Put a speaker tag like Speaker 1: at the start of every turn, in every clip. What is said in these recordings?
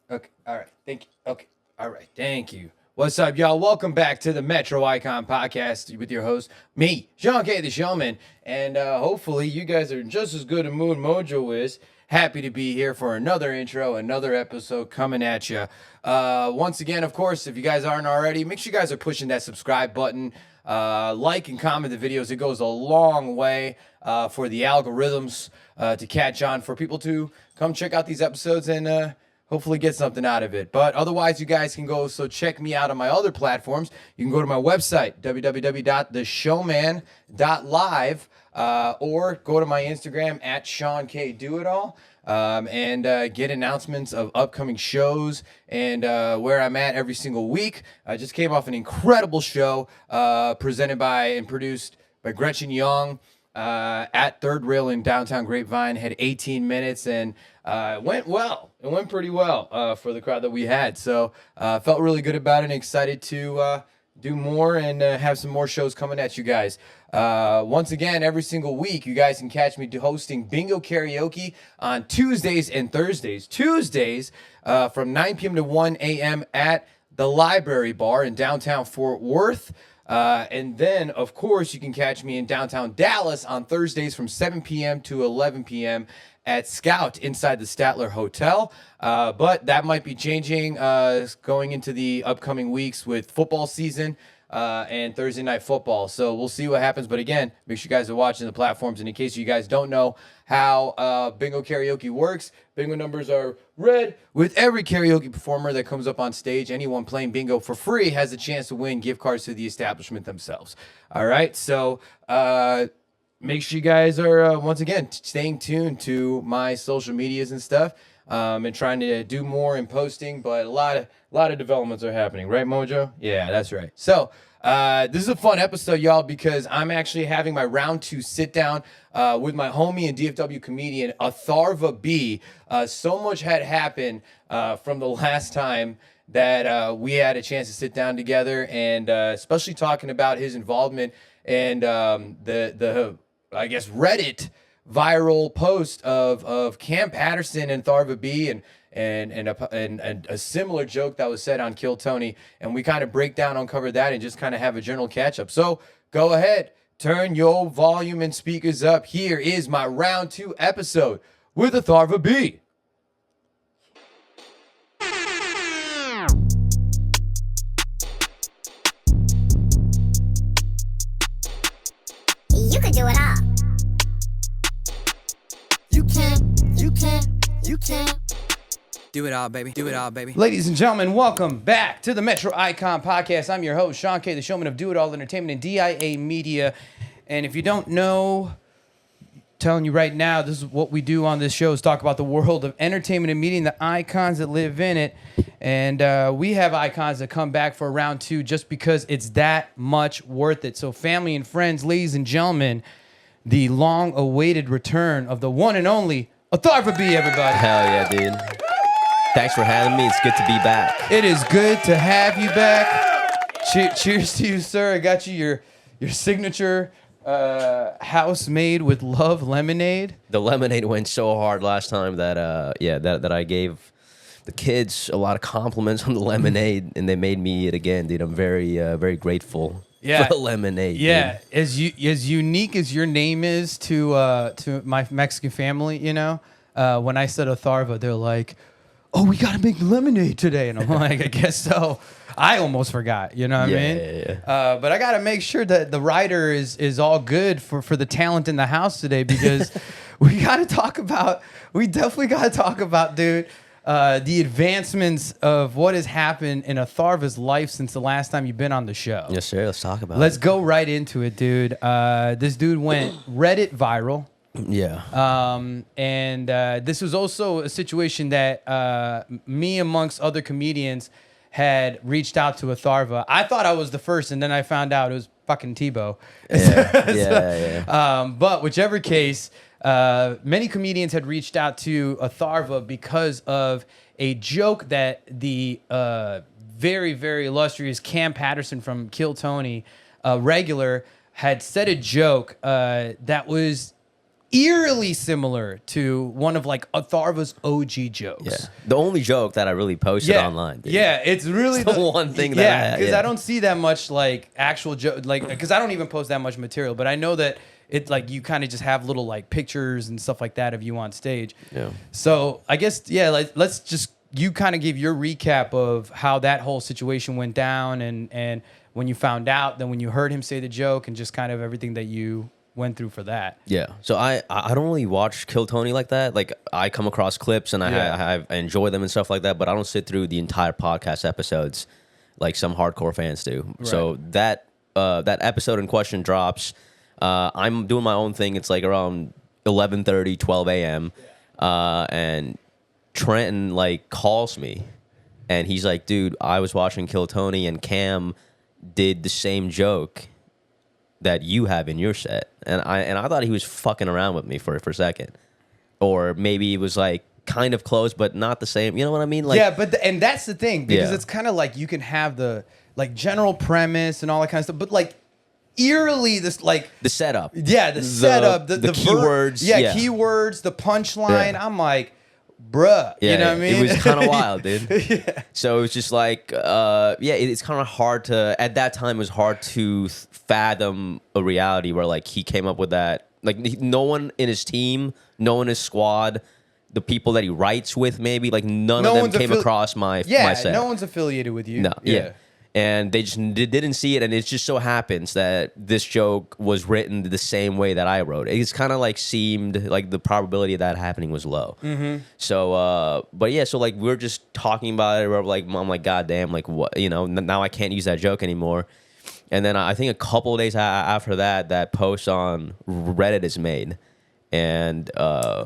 Speaker 1: Okay. All right. Thank you. Okay. All right. Thank you. What's up, y'all? Welcome back to the Metro Icon Podcast with your host, me, Sean K. the Showman. And hopefully you guys are just as good a mood Mojo is. Happy to be here for another intro, another episode coming at you. Once again, of course, if you guys aren't already, make sure you guys are pushing that subscribe button. Like and comment the videos. It goes a long way for the algorithms to catch on, for people to come check out these episodes and hopefully get something out of it. But otherwise, you guys can go, so check me out on my other platforms. You can go to my website, www.theshowman.live, or go to my Instagram at Sean K. Do It All, and get announcements of upcoming shows and where I'm at every single week. I just came off an incredible show presented by and produced by Gretchen Young at Third Rail in downtown Grapevine. Had 18 minutes and it went well. It went pretty well for the crowd that we had. So felt really good about it and excited to do more and have some more shows coming at you guys. Once again, every single week, you guys can catch me hosting bingo karaoke on Tuesdays and Thursdays. Tuesdays from 9 p.m. to 1 a.m. at the Library Bar in downtown Fort Worth. And then, of course, you can catch me in downtown Dallas on Thursdays from 7 p.m. to 11 p.m. at Scout inside the Statler Hotel. But that might be changing going into the upcoming weeks with football season and Thursday Night Football. So we'll see what happens. But again, make sure you guys are watching the platforms. And in case you guys don't know how bingo karaoke works, bingo numbers are read with every karaoke performer that comes up on stage. Anyone playing bingo for free has a chance to win gift cards to the establishment themselves. All right, so make sure you guys are once again staying tuned to my social medias and stuff, and trying to do more and posting. But a lot of developments are happening, right, Mojo? Yeah, that's right. So this is a fun episode, y'all, because I'm actually having my round 2 sit down with my homie and DFW comedian Atharva B. So much had happened from the last time that we had a chance to sit down together, and especially talking about his involvement and the I guess Reddit viral post of Cam Patterson and Atharva B and a similar joke that was said on Kill Tony, and we kind of break down, uncover that, and just kind of have a general catch up. So go ahead, turn your volume and speakers up. Here is my round 2 episode with Atharva B.
Speaker 2: You could do it all. You can't.
Speaker 3: Do it all, baby. Do it all, baby.
Speaker 1: Ladies and gentlemen, welcome back to the Metro Icon Podcast. I'm your host, Sean K., the Showman of Do It All Entertainment and DIA Media. And if you don't know, telling you right now, this is what we do on this show, is talk about the world of entertainment and media and the icons that live in it. And we have icons that come back for round 2 just because it's that much worth it. So family and friends, ladies and gentlemen, the long-awaited return of the one and only Atharva B, everybody.
Speaker 4: Hell yeah, dude. Thanks for having me. It's good to be back.
Speaker 1: It is good to have you back. Cheers to you, sir. I got you your signature house made with love lemonade.
Speaker 4: The lemonade went so hard last time that that I gave the kids a lot of compliments on the lemonade, and they made me eat it again, dude. I'm very grateful.
Speaker 1: Yeah,
Speaker 4: for the lemonade.
Speaker 1: Yeah,
Speaker 4: dude.
Speaker 1: as unique as your name is to my Mexican family, you know, when I said Atharva, they're like, "Oh, we gotta make lemonade today," and I'm like, "I guess so." I almost forgot, you know what I mean?
Speaker 4: Yeah.
Speaker 1: But I gotta make sure that the writer is all good for the talent in the house today, because we definitely gotta talk about, dude, the advancements of what has happened in Atharva's life since the last time you've been on the show.
Speaker 4: Yes, sir. Let's talk about
Speaker 1: Let's
Speaker 4: it.
Speaker 1: go right into it, dude. This dude went Reddit viral.
Speaker 4: Yeah.
Speaker 1: And this was also a situation that me, amongst other comedians, had reached out to Atharva. I thought I was the first, and then I found out it was fucking Tebow.
Speaker 4: Yeah.
Speaker 1: But whichever case, many comedians had reached out to Atharva because of a joke that the very, very illustrious Cam Patterson from Kill Tony, regular, had said a joke that was
Speaker 2: eerily similar to one of like Atharva's OG jokes.
Speaker 4: Yeah. The only joke that I really posted online. Dude.
Speaker 2: Yeah, it's really
Speaker 4: the one thing that I had,
Speaker 2: because I don't see that much like actual joke, like because I don't even post that much material, but I know that it's like you kind of just have little like pictures and stuff like that of you on stage.
Speaker 4: Yeah.
Speaker 2: So I guess let's just you kind of give your recap of how that whole situation went down and when you found out, then when you heard him say the joke, and just kind of everything that you went through for that.
Speaker 4: Yeah. So I don't really watch Kill Tony like that. Like I come across clips and I enjoy them and stuff like that, but I don't sit through the entire podcast episodes like some hardcore fans do. Right. So that episode in question drops. I'm doing my own thing. It's like around 11:30, 12 a.m. And Trenton like calls me and he's like, dude, I was watching Kill Tony and Cam did the same joke that you have in your set. And I thought he was fucking around with me for a second. Or maybe it was like kind of close, but not the same. You know what I mean? Like,
Speaker 2: yeah, but and that's the thing, because it's kind of like you can have the like general premise and all that kind of stuff, but like eerily this like
Speaker 4: the setup.
Speaker 2: Yeah, the setup, the
Speaker 4: keywords.
Speaker 2: Keywords, the punchline. Yeah. I'm like, bruh, you know what I mean?
Speaker 4: It was kind of wild, dude. Yeah. So it was just like, it's kind of hard to, at that time, it was hard to fathom a reality where like he came up with that. Like no one in his team, no one in his squad, the people that he writes with, maybe like none of them came across my set.
Speaker 2: No one's affiliated with you.
Speaker 4: No, yeah. And they just didn't see it, and it just so happens that this joke was written the same way that I wrote it. It's kind of like seemed like the probability of that happening was low. Mm-hmm. So, but yeah, so like we're just talking about it. We're like, I'm like, God damn, like what, you know? Now I can't use that joke anymore. And then I think a couple of days after that post on Reddit is made. And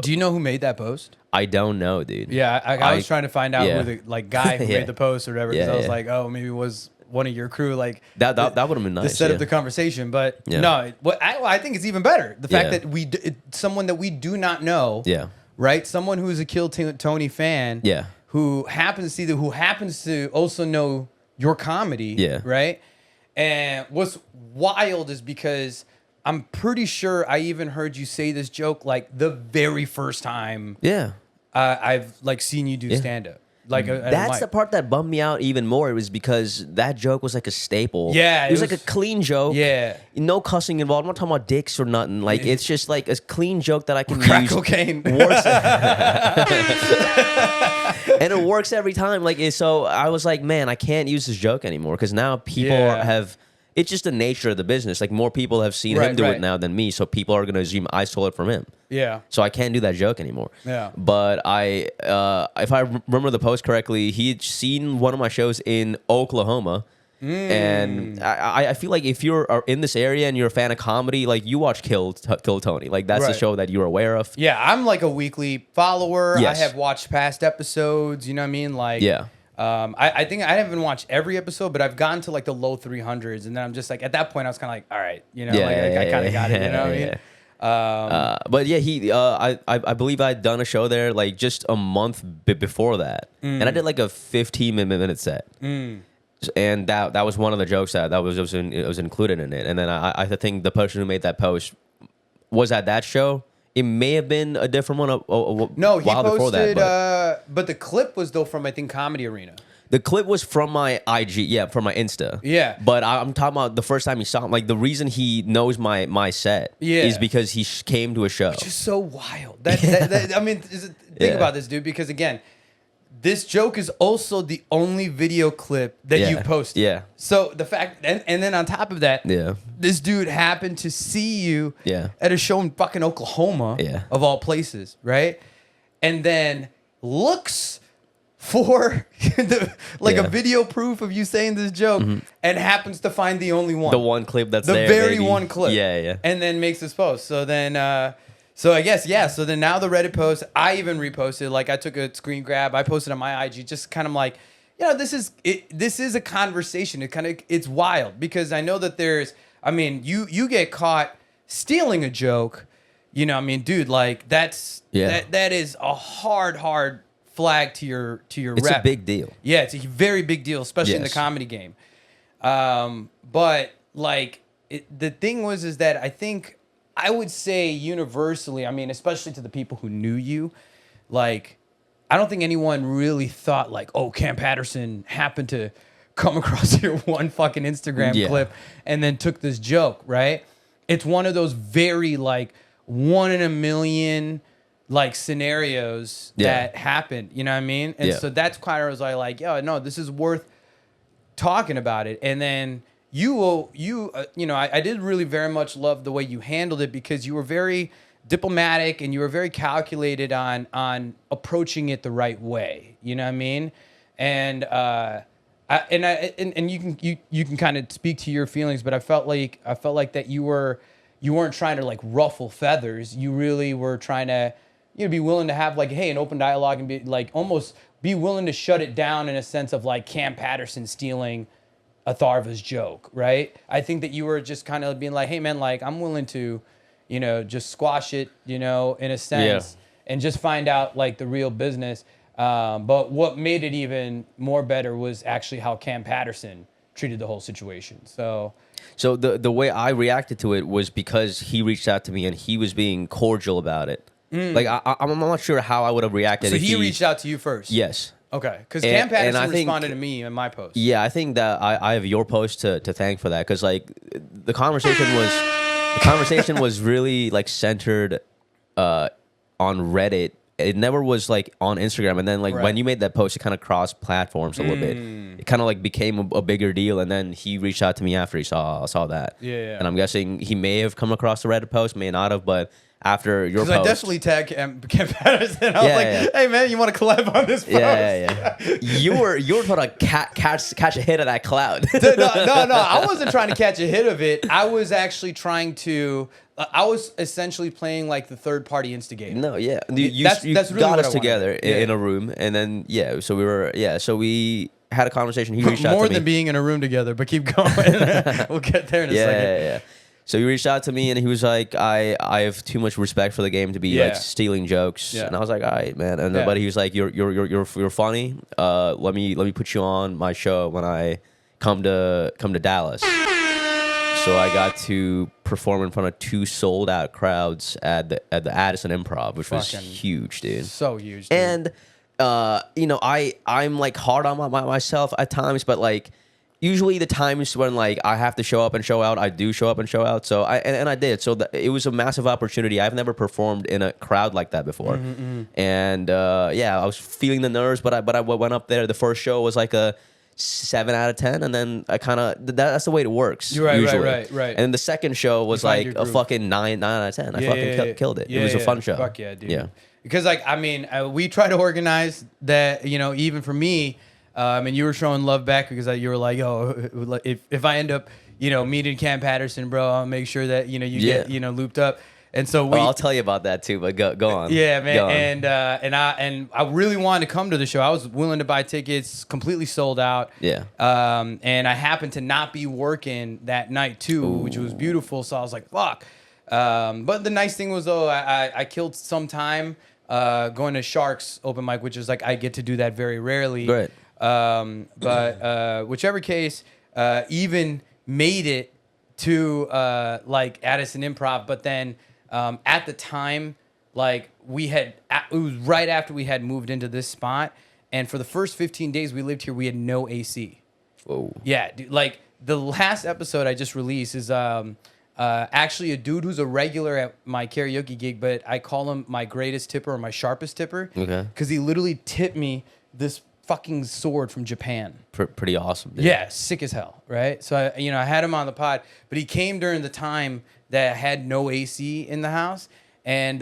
Speaker 2: do you know who made that post?
Speaker 4: I don't know, dude.
Speaker 2: Yeah, I was trying to find out who the like guy who made the post or whatever, because I was like, oh, maybe it was one of your crew, like
Speaker 4: that would have been nice
Speaker 2: to set up the conversation. But no, what I think it's even better, the fact that someone that we do not know, right, someone who's a Kill Tony fan, who happens to also know your comedy, right. And what's wild is because I'm pretty sure I even heard you say this joke like the very first time I've like seen you do stand up. Like
Speaker 4: that's the part that bummed me out even more. It was because that joke was like a staple.
Speaker 2: Yeah,
Speaker 4: it was like a clean joke.
Speaker 2: Yeah,
Speaker 4: no cussing involved. I'm not talking about dicks or nothing. Like it's just like a clean joke that I can
Speaker 2: crack
Speaker 4: use.
Speaker 2: Cocaine.
Speaker 4: Works. And it works every time. Like so, I was like, man, I can't use this joke anymore because now people have. It's just the nature of the business. Like more people have seen him do it now than me, so people are gonna assume I stole it from him. Yeah. So I can't do that joke anymore. Yeah. But if I remember the post correctly, he'd seen one of my shows in Oklahoma, and I feel like if you're in this area and you're a fan of comedy, like you watch Kill Tony, like that's the show that you're aware of.
Speaker 2: Yeah, I'm like a weekly follower. Yes. I have watched past episodes. You know what I mean? Like I think I haven't watched every episode, but I've gotten to like the low 300s, and then I'm just like at that point I was kind of like, all right, you know, I kind of got it, you know what I mean?
Speaker 4: But yeah, I believe I'd done a show there like just a month before that, and I did like a 15-minute set, and that was one of the jokes that was included in it, and then I think the person who made that post was at that show. It may have been a different one.
Speaker 2: No, he posted, before that, but the clip was though from I think Comedy Arena.
Speaker 4: The clip was from my IG, from my Insta. Yeah. But I'm talking about the first time he saw him. Like the reason he knows my set is because he came to a show.
Speaker 2: Which is so wild. I mean, think about this, dude. Because again, this joke is also the only video clip that you've posted. Yeah. So the fact, and then on top of that, this dude happened to see you at a show in fucking Oklahoma, of all places, right? And then looks for a video proof of you saying this joke, and happens to find the only one,
Speaker 4: the one clip that's
Speaker 2: the
Speaker 4: there,
Speaker 2: very
Speaker 4: maybe.
Speaker 2: one clip, and then makes this post. So then. So I guess, so then now the Reddit post, I even reposted, like I took a screen grab, I posted on my IG, just kind of like, you know, this is a conversation. It's wild because I know that you get caught stealing a joke, you know, I mean, dude, like that is a hard flag to your
Speaker 4: It's
Speaker 2: rep.
Speaker 4: a big deal.
Speaker 2: Yeah, it's a very big deal, especially in the comedy game. But like the thing is that I think I would say universally, I mean, especially to the people who knew you, like, I don't think anyone really thought like, oh, Cam Patterson happened to come across your one fucking Instagram clip and then took this joke, right? It's one of those very like 1 in a million like scenarios that happened, you know what I mean? And so that's kind of was like, yo, no, this is worth talking about it. And then you know, I did really very much love the way you handled it because you were very diplomatic and you were very calculated on approaching it the right way. You know what I mean? And you can kind of speak to your feelings, but I felt like that you weren't trying to like ruffle feathers. You really were trying to, you know, be willing to have like, hey, an open dialogue and be like almost be willing to shut it down in a sense of like Cam Patterson stealing Atharva's joke, right? I think that you were just kind of being like, hey man, like I'm willing to, you know, just squash it, you know, in a sense, and just find out like the real business. But what made it even more better was actually how Cam Patterson treated the whole situation. So
Speaker 4: the way I reacted to it was because he reached out to me and he was being cordial about it. Like I'm not sure how I would have reacted.
Speaker 2: So he reached out to you first.
Speaker 4: Yes.
Speaker 2: Okay, because Cam Patterson responded to me in my post. Yeah,
Speaker 4: I think that I have your post to thank for that because like the conversation was really like centered on Reddit. It never was like on Instagram, and then like when you made that post, it kind of crossed platforms a little bit. It kind of like became a bigger deal, and then he reached out to me after he saw that.
Speaker 2: Yeah.
Speaker 4: And I'm guessing he may have come across the Reddit post, may not have, but after your post,
Speaker 2: I definitely tagged Cam Patterson. I was like, hey man, you want to collab on this post?
Speaker 4: Yeah. you were trying to catch a hit of that cloud.
Speaker 2: No, I wasn't trying to catch a hit of it. I was actually trying to. I was essentially playing like the third party instigator.
Speaker 4: No, yeah,
Speaker 2: that's really
Speaker 4: got
Speaker 2: what
Speaker 4: us together in a room, and then so we had a conversation. He reached out to me.
Speaker 2: More than being in a room together, but keep going. We'll get there in a second.
Speaker 4: Yeah. So he reached out to me and he was like, I have too much respect for the game to be like stealing jokes. And I was like, all right, man. And but he was like, you're funny. Let me put you on my show when I come to Dallas. So I got to perform in front of 2 sold out crowds at the Addison Improv, which was huge, dude.
Speaker 2: So huge. Dude.
Speaker 4: And you know, I'm like hard on myself at times, but like usually the times when like I have to show up and show out, I do show up and show out. So I did. So it was a massive opportunity. I've never performed in a crowd like that before. And I was feeling the nerves, but I went up there. The first show was like a 7 out of 10, and then I kind of that's the way it works.
Speaker 2: Right,
Speaker 4: usually.
Speaker 2: Right.
Speaker 4: And the second show was like a fucking 9 out of 10. I fucking killed it. It was a fun show.
Speaker 2: Fuck yeah, dude.
Speaker 4: Yeah.
Speaker 2: Because like I mean, we try to organize that. You know, even for me. And you were showing love back because you were like, "Oh, if I end up, you know, meeting Cam Patterson, bro, I'll make sure that you know you get looped up." And so
Speaker 4: I'll tell you about that too. But go on.
Speaker 2: Yeah, man. And I really wanted to come to the show. I was willing to buy tickets, completely sold out.
Speaker 4: Yeah.
Speaker 2: And I happened to not be working that night too, which was beautiful. So I was like, "Fuck." But the nice thing was though, I killed some time going to Shark's open mic, which is like I get to do that very rarely.
Speaker 4: Right.
Speaker 2: But whichever case, even made it to like Addison Improv, but then at the time, like it was right after we had moved into this spot, and for the first 15 days we lived here, we had no AC.
Speaker 4: Whoa.
Speaker 2: Yeah, dude, like the last episode I just released is actually a dude who's a regular at my karaoke gig, but I call him my greatest tipper or my sharpest tipper.
Speaker 4: Okay.
Speaker 2: Because he literally tipped me this fucking sword from Japan.
Speaker 4: Pretty awesome, dude.
Speaker 2: Yeah, sick as hell, right? So I had him on the pod, but he came during the time that I had no AC in the house, and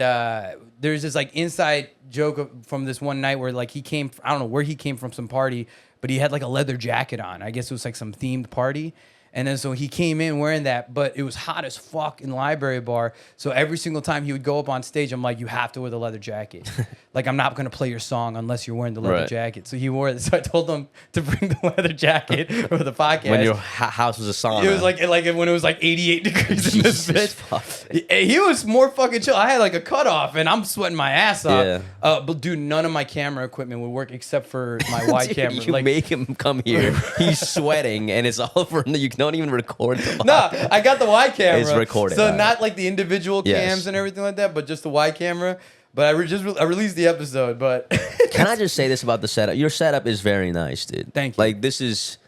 Speaker 2: there's this like inside joke from this one night where like he came, I don't know where he came from, some party, but he had like a leather jacket on. I guess it was like some themed party. And then so he came in wearing that, but it was hot as fuck in the library bar. So every single time he would go up on stage, I'm like, you have to wear the leather jacket. Like, I'm not going to play your song unless you're wearing the leather jacket. So he wore it. So I told him to bring the leather jacket for the podcast.
Speaker 4: When your house was a sauna.
Speaker 2: It was like when it was like 88 degrees in this bitch. He was more fucking chill. I had like a cutoff and I'm sweating my ass off.
Speaker 4: Yeah.
Speaker 2: But dude, none of my camera equipment would work except for my wide camera.
Speaker 4: You make him come here. He's sweating and it's all over. You don't even record the
Speaker 2: No, I got the wide camera.
Speaker 4: It's recorded.
Speaker 2: So not like the individual cams and everything like that, but just the wide camera. But I released the episode, but...
Speaker 4: Can I just say this about the setup? Your setup is very nice, dude.
Speaker 2: Thank you.
Speaker 4: Like, this is...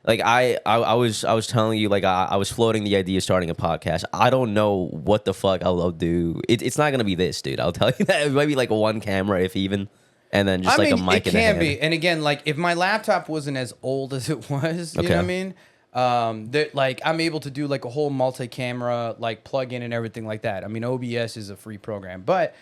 Speaker 4: Like, I was telling you, like, I was floating the idea of starting a podcast. I don't know what the fuck I'll do. It's not going to be this, dude. I'll tell you that. It might be, like, one camera, if even, and then just, a mic in the hand.
Speaker 2: It can be. And again, like, if my laptop wasn't as old as it was, you know what I mean? Like, I'm able to do, like, a whole multi-camera, like, plug-in and everything like that. I mean, OBS is a free program. But...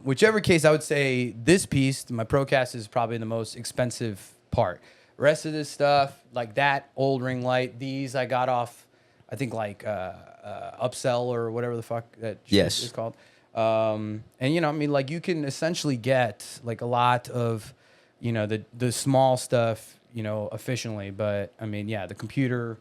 Speaker 2: whichever case, I would say this piece, my Procast, is probably the most expensive part. Rest of this stuff, like that old ring light, these I got off, I think like Upsell or whatever the fuck that is called. And you know, I mean, like you can essentially get like a lot of, you know, the small stuff, you know, efficiently. But I mean, yeah, the computer.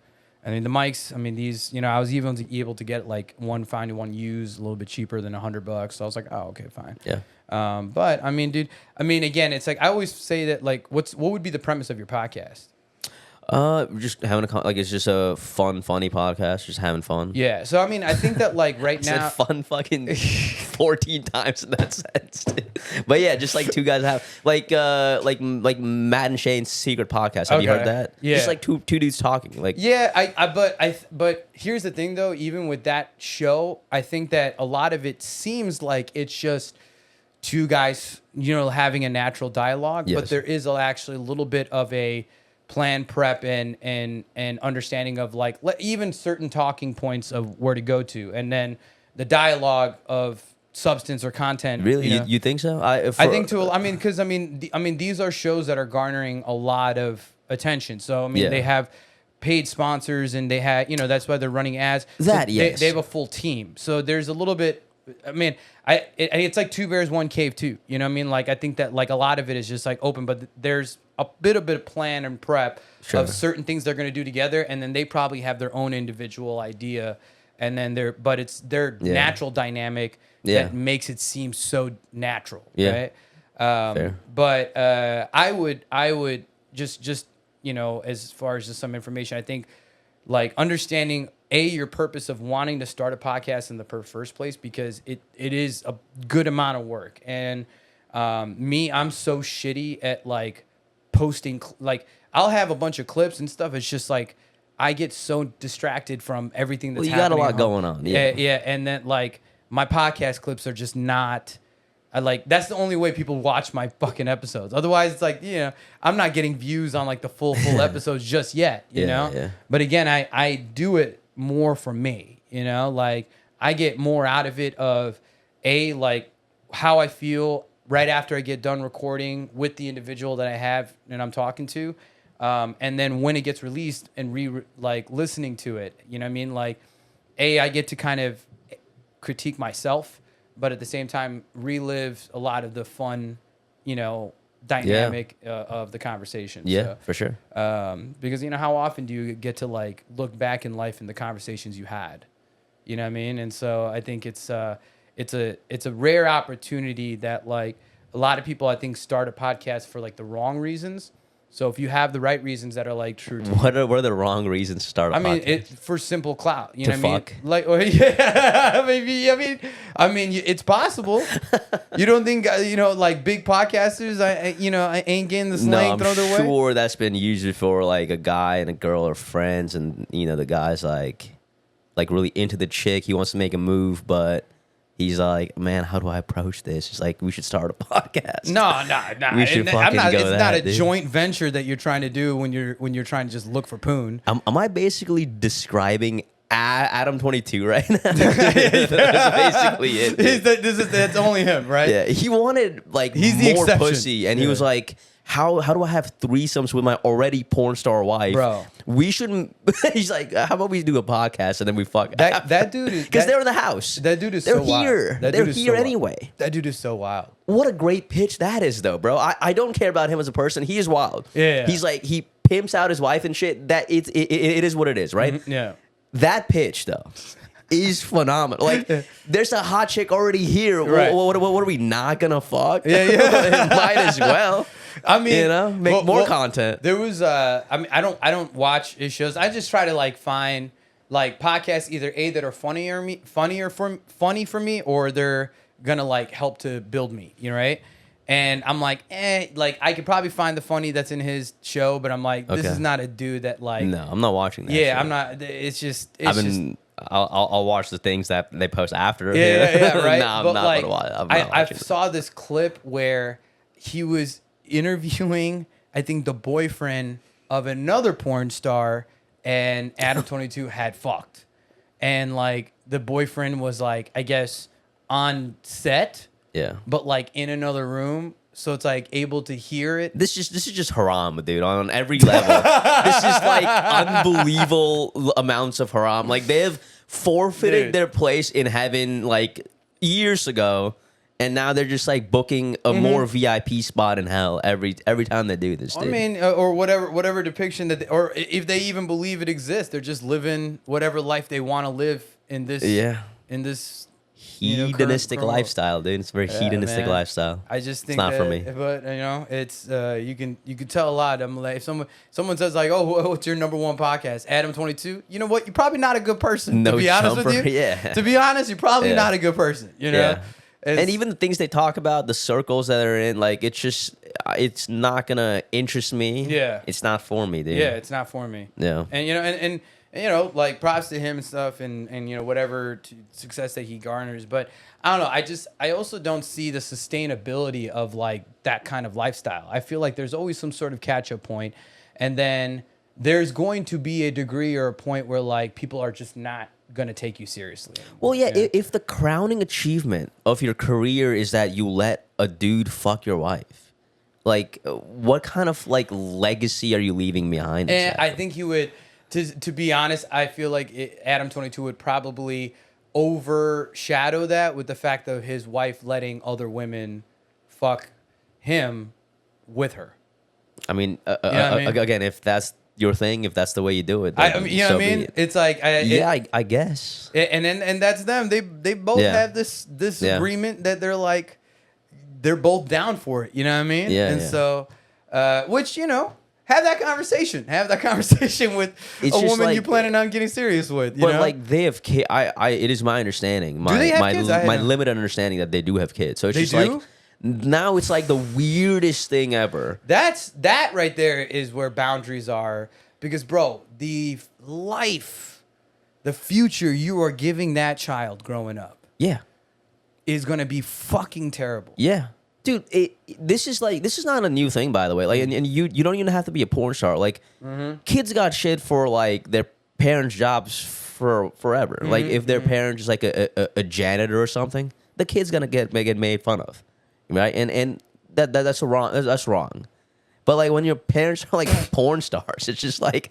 Speaker 2: I mean, the mics, I mean, these, you know, I was even able to get like one used a little bit cheaper than $100. So I was like, oh, okay, fine.
Speaker 4: Yeah.
Speaker 2: But I mean, dude, I mean, again, it's like, I always say that like, what would be the premise of your podcast?
Speaker 4: Just having it's just a funny podcast, just having fun.
Speaker 2: Yeah. So, I mean, I think that like right now.
Speaker 4: Said fun fucking 14 times in that sense. But yeah, just like two guys have like Matt and Shane's secret podcast. Have you heard that?
Speaker 2: Yeah.
Speaker 4: Just like two dudes talking. Like
Speaker 2: yeah, but here's the thing though, even with that show, I think that a lot of it seems like it's just two guys, you know, having a natural dialogue, but there is actually a little bit of a plan, prep, and understanding of like even certain talking points of where to go to, and then the dialogue of substance or content.
Speaker 4: Really, you think so?
Speaker 2: I think too. I mean, because I mean, these are shows that are garnering a lot of attention. So I mean, they have paid sponsors, and they have, you know, that's why they're running ads. They have a full team. So there's a little bit. I mean, it's like two bears, one cave too. You know what I mean? Like I think that like a lot of it is just like open, but there's a bit of plan and prep of certain things they're going to do together, and then they probably have their own individual idea, and then it's their natural dynamic that makes it seem so natural, right? But I would just you know, as far as just some information, I think like understanding your purpose of wanting to start a podcast in the first place, because it is a good amount of work. And I'm so shitty at like posting, like I'll have a bunch of clips and stuff. It's just like I get so distracted from everything that's happening.
Speaker 4: You got a lot going on.
Speaker 2: Yeah. And then like my podcast clips are just not. That's the only way people watch my fucking episodes. Otherwise, it's like, you know, I'm not getting views on like the full episodes just yet, you know? Yeah. But again, I do it more for me, you know? Like I get more out of it of like how I feel right after I get done recording with the individual that I have and I'm talking to. And then when it gets released and listening to it, you know what I mean? Like I get to kind of critique myself, but at the same time relive a lot of the fun, you know, dynamic of the conversation.
Speaker 4: Yeah,
Speaker 2: so,
Speaker 4: for sure.
Speaker 2: Because, you know, how often do you get to like look back in life in the conversations you had? You know what I mean? And so I think it's a rare opportunity that like a lot of people I think start a podcast for like the wrong reasons. So if you have the right reasons that are like true to
Speaker 4: what are the wrong reasons to start a podcast?
Speaker 2: For simple clout, you know what I
Speaker 4: fuck?
Speaker 2: mean? Like, yeah, maybe. I mean, it's possible. You don't think, you know, like big podcasters, I ain't getting the slang thrown their way?
Speaker 4: I'm sure that's been usually for like a guy and a girl are friends, and you know the guy's like really into the chick. He wants to make a move, but he's like, man, how do I approach this? It's like, we should start a podcast.
Speaker 2: No.
Speaker 4: We should fucking go
Speaker 2: It's not a
Speaker 4: dude.
Speaker 2: joint venture that you're trying to do when you're trying to just look for poon.
Speaker 4: Am I basically describing Adam 22 right now? That's basically it.
Speaker 2: That's only him, right?
Speaker 4: Yeah, he wanted like
Speaker 2: He's the
Speaker 4: more
Speaker 2: exception.
Speaker 4: pussy, and he was like, How do I have threesomes with my already porn star wife?
Speaker 2: Bro.
Speaker 4: We shouldn't. He's like, how about we do a podcast and then we fuck?
Speaker 2: That dude is
Speaker 4: because they're in the house.
Speaker 2: That dude is
Speaker 4: they're
Speaker 2: so wild.
Speaker 4: here. They're here anyway.
Speaker 2: That dude is so wild.
Speaker 4: What a great pitch that is, though, bro. I don't care about him as a person. He is wild.
Speaker 2: Yeah.
Speaker 4: He's like, he pimps out his wife and shit. That it is what it is, right?
Speaker 2: Mm-hmm. Yeah.
Speaker 4: That pitch, though, is phenomenal. Like, there's a hot chick already here.
Speaker 2: Right.
Speaker 4: What are we not gonna fuck?
Speaker 2: Yeah.
Speaker 4: Might as well.
Speaker 2: I mean,
Speaker 4: you know, make more content.
Speaker 2: There was I mean, I don't watch his shows. I just try to like find like podcasts either that are funny for me, or they're gonna like help to build me, you know, right? And I'm like, like I could probably find the funny that's in his show, but I'm like, this is not a dude that like.
Speaker 4: No, I'm not watching that.
Speaker 2: Yeah,
Speaker 4: show.
Speaker 2: I'm not. It's just.
Speaker 4: I'll watch the things that they post after.
Speaker 2: Yeah, right.
Speaker 4: No, I'm
Speaker 2: but
Speaker 4: not
Speaker 2: like,
Speaker 4: gonna watch.
Speaker 2: I saw this clip where he was interviewing, I think, the boyfriend of another porn star, and Adam 22 had fucked, and like the boyfriend was like, I guess, on set.
Speaker 4: Yeah.
Speaker 2: But like in another room, so it's like able to hear it.
Speaker 4: This is just haram, dude, on every level. This is like unbelievable amounts of haram. Like they have forfeited their place in heaven like years ago, and now they're just like booking a more VIP spot in hell every time they do this. Dude.
Speaker 2: I mean, or whatever depiction that, or if they even believe it exists, they're just living whatever life they want to live in this.
Speaker 4: Yeah.
Speaker 2: In this.
Speaker 4: Hedonistic lifestyle, dude. It's a very hedonistic lifestyle.
Speaker 2: I just think
Speaker 4: it's not for me.
Speaker 2: But you know, it's you can tell a lot. I'm like, if someone says like, oh, what's your number one podcast? Adam 22. You know what? You're probably not a good person.
Speaker 4: No
Speaker 2: to be honest
Speaker 4: jumper,
Speaker 2: with you.
Speaker 4: yeah.
Speaker 2: To be honest, you're probably not a good person. You know.
Speaker 4: Yeah. And even the things they talk about, the circles that they're in, like it's not gonna interest me.
Speaker 2: Yeah.
Speaker 4: It's not for me, dude.
Speaker 2: Yeah, it's not for me.
Speaker 4: Yeah.
Speaker 2: And you know, and you know, like props to him and stuff, and you know, whatever success that he garners. But I don't know. I also don't see the sustainability of like that kind of lifestyle. I feel like there's always some sort of catch up point, and then there's going to be a degree or a point where like people are just not going to take you seriously anymore.
Speaker 4: Well, yeah, if the crowning achievement of your career is that you let a dude fuck your wife, like what kind of like legacy are you leaving behind?
Speaker 2: And
Speaker 4: exactly?
Speaker 2: I think he would. To be honest, I feel like Adam 22 would probably overshadow that with the fact of his wife letting other women fuck him with her.
Speaker 4: I mean, again, if that's your thing, if that's the way you do it,
Speaker 2: I mean, you know
Speaker 4: so
Speaker 2: what I mean? It's like
Speaker 4: I guess.
Speaker 2: And that's them. They both have this agreement that they're both down for it. You know what I mean?
Speaker 4: Yeah.
Speaker 2: And so, which you know. Have that conversation. Have that conversation with a woman
Speaker 4: like,
Speaker 2: you're planning on getting serious with.
Speaker 4: But like they have kids. It is my understanding.
Speaker 2: Do they have kids?
Speaker 4: My limited understanding that they do have kids. So it's
Speaker 2: they
Speaker 4: just
Speaker 2: do?
Speaker 4: like now it's like the weirdest thing ever.
Speaker 2: That right there is where boundaries are, because bro, the future you are giving that child growing up, is gonna be fucking terrible.
Speaker 4: Yeah. Dude, this is not a new thing, by the way. Like, and you don't even have to be a porn star. Like, kids got shit for like their parents' jobs for forever. Like, if their parents is like a janitor or something, the kid's gonna get made fun of, right? And that's wrong. That's wrong. But like when your parents are like porn stars, it's just like.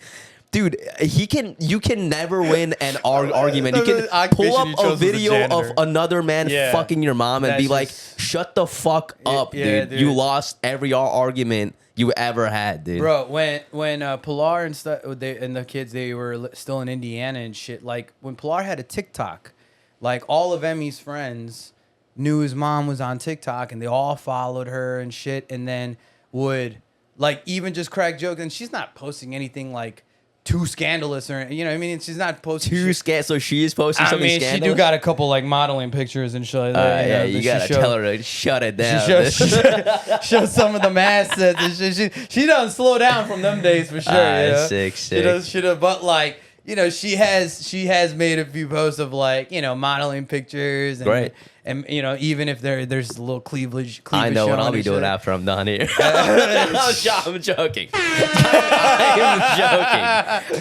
Speaker 4: Dude, you can never win an argument. You can pull up a video of another man fucking your mom and be like, shut the fuck up, dude. You lost every argument you ever had, dude.
Speaker 2: Bro, when Pilar and stuff, and the kids, they were still in Indiana and shit. Like when Pilar had a TikTok, like all of Emmy's friends knew his mom was on TikTok, and they all followed her and shit, and then would like even just crack jokes. And she's not posting anything like too scandalous, or you know what I mean? She's not posting
Speaker 4: so she is posting something scandalous?
Speaker 2: She do got a couple like modeling pictures and shit.
Speaker 4: You gotta tell her to shut it down.
Speaker 2: Show some of the assets and shit. She doesn't slow down from them days for sure.
Speaker 4: Sick.
Speaker 2: She does, but like, you know, she has made a few posts of like, you know, modeling pictures and
Speaker 4: right.
Speaker 2: And you know, even if there's a little cleavage
Speaker 4: I know what I'll be doing after I'm done here. I'm joking. I'm joking.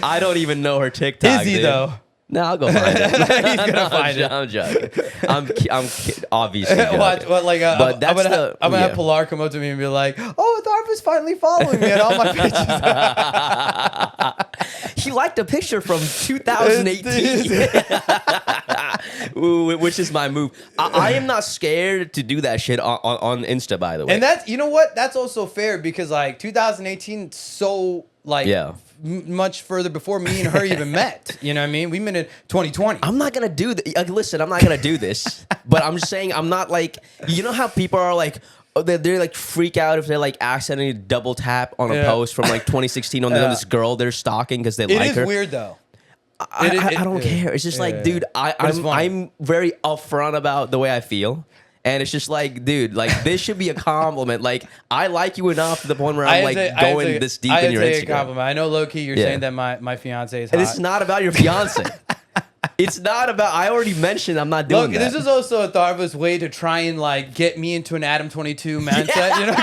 Speaker 4: I don't even know her TikTok.
Speaker 2: Is he
Speaker 4: dude.
Speaker 2: though?
Speaker 4: No, I'll go find it.
Speaker 2: He's gonna find it.
Speaker 4: I'm joking. I'm obviously joking.
Speaker 2: I'm gonna have Pilar come up to me and be like, "Oh, Atharva's finally following me on all my pictures."
Speaker 4: He liked a picture from 2018, which is my move. I am not scared to do that shit on Insta, by the way.
Speaker 2: And that's, you know what? That's also fair because like 2018, so like much further before me and her even met. You know what I mean? We met in 2020.
Speaker 4: I'm not gonna do this. Listen, I'm not gonna do this. But I'm just saying, I'm not like, you know how people are like, oh, they're like freak out if they like accidentally double tap on a post from like 2016 on this girl they're stalking because they like her.
Speaker 2: It is weird though.
Speaker 4: I don't care. It's just like, dude, I'm very upfront about the way I feel. And it's just like, dude, like this should be a compliment. Like I like you enough to the point where I'm like going this deep in your Instagram.
Speaker 2: A compliment. I know low key you're saying that my fiance is hot.
Speaker 4: And it's not about your fiance. It's not about. I already mentioned I'm not doing that.
Speaker 2: This is also Atharva's way to try and like get me into an Adam 22 mindset. You know.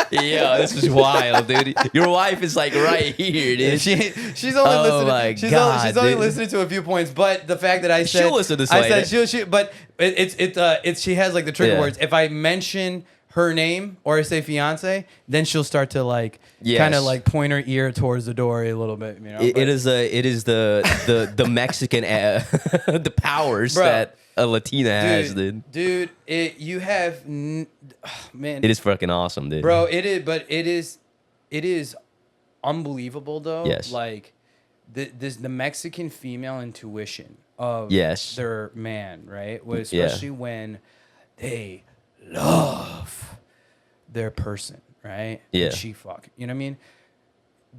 Speaker 4: Yeah, this is wild, dude. Your wife is like right here, dude.
Speaker 2: She's only listening. She's only listening to a few points, but the fact that I said
Speaker 4: she'll listen to this later.
Speaker 2: I said but it's she has like the trigger words. If I mention her name or I say fiance, then she'll start to like kind of like point her ear towards the door a little bit. You know,
Speaker 4: it is the Mexican the powers that a Latina has, dude.
Speaker 2: Dude, you have man.
Speaker 4: It is fucking awesome, dude.
Speaker 2: Bro, it is, but it is unbelievable though.
Speaker 4: Yes.
Speaker 2: Like the Mexican female intuition of their man, right? Was especially when they love their person, right?
Speaker 4: Yeah.
Speaker 2: And she fuck. You know what I mean?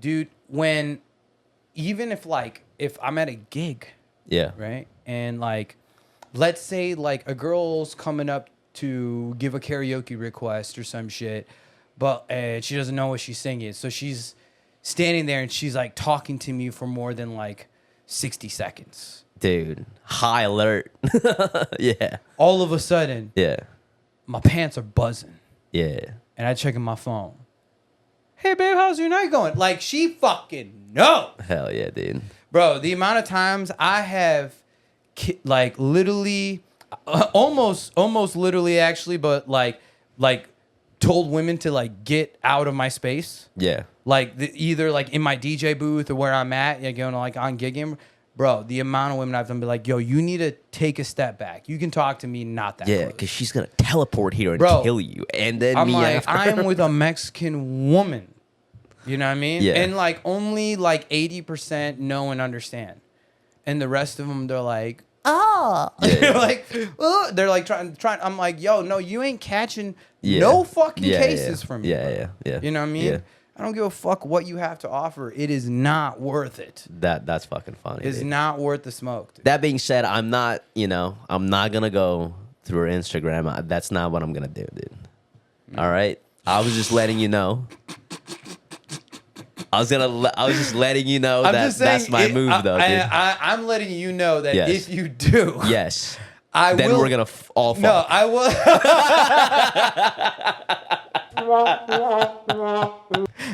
Speaker 2: Dude, when even if I'm at a gig, right? And like let's say like a girl's coming up to give a karaoke request or some shit, but she doesn't know what she's singing. So she's standing there and she's like talking to me for more than like 60 seconds.
Speaker 4: Dude, high alert. Yeah.
Speaker 2: All of a sudden, my pants are buzzing.
Speaker 4: Yeah.
Speaker 2: And I check in my phone. Hey, babe, how's your night going? Like, she fucking knows.
Speaker 4: Hell yeah, dude.
Speaker 2: Bro, the amount of times I have like literally almost literally actually, but like told women to like get out of my space.
Speaker 4: Yeah.
Speaker 2: Like either like in my DJ booth or where I'm at, you know, like on gigging. Bro, the amount of women I've done be like, yo, you need to take a step back. You can talk to me not that close.
Speaker 4: Because she's gonna teleport here and kill you. And then
Speaker 2: I'm
Speaker 4: me
Speaker 2: like,
Speaker 4: after.
Speaker 2: I'm with a Mexican woman. You know what I mean?
Speaker 4: Yeah.
Speaker 2: And like only like 80% know and understand. And the rest of them, they're like, oh. They're like, oh. They're like trying. I'm like, yo, no, you ain't catching no fucking cases from me.
Speaker 4: Yeah.
Speaker 2: You know what I mean?
Speaker 4: Yeah.
Speaker 2: I don't give a fuck what you have to offer. It is not worth it.
Speaker 4: That's fucking funny.
Speaker 2: It's not worth the smoke, dude.
Speaker 4: That being said, I'm not gonna go through her Instagram. That's not what I'm gonna do, dude. All right? I was just letting you know. I was just letting you know that's my move, though, dude.
Speaker 2: I'm letting you know that if you do,
Speaker 4: then we're gonna all fuck.
Speaker 2: No, I will.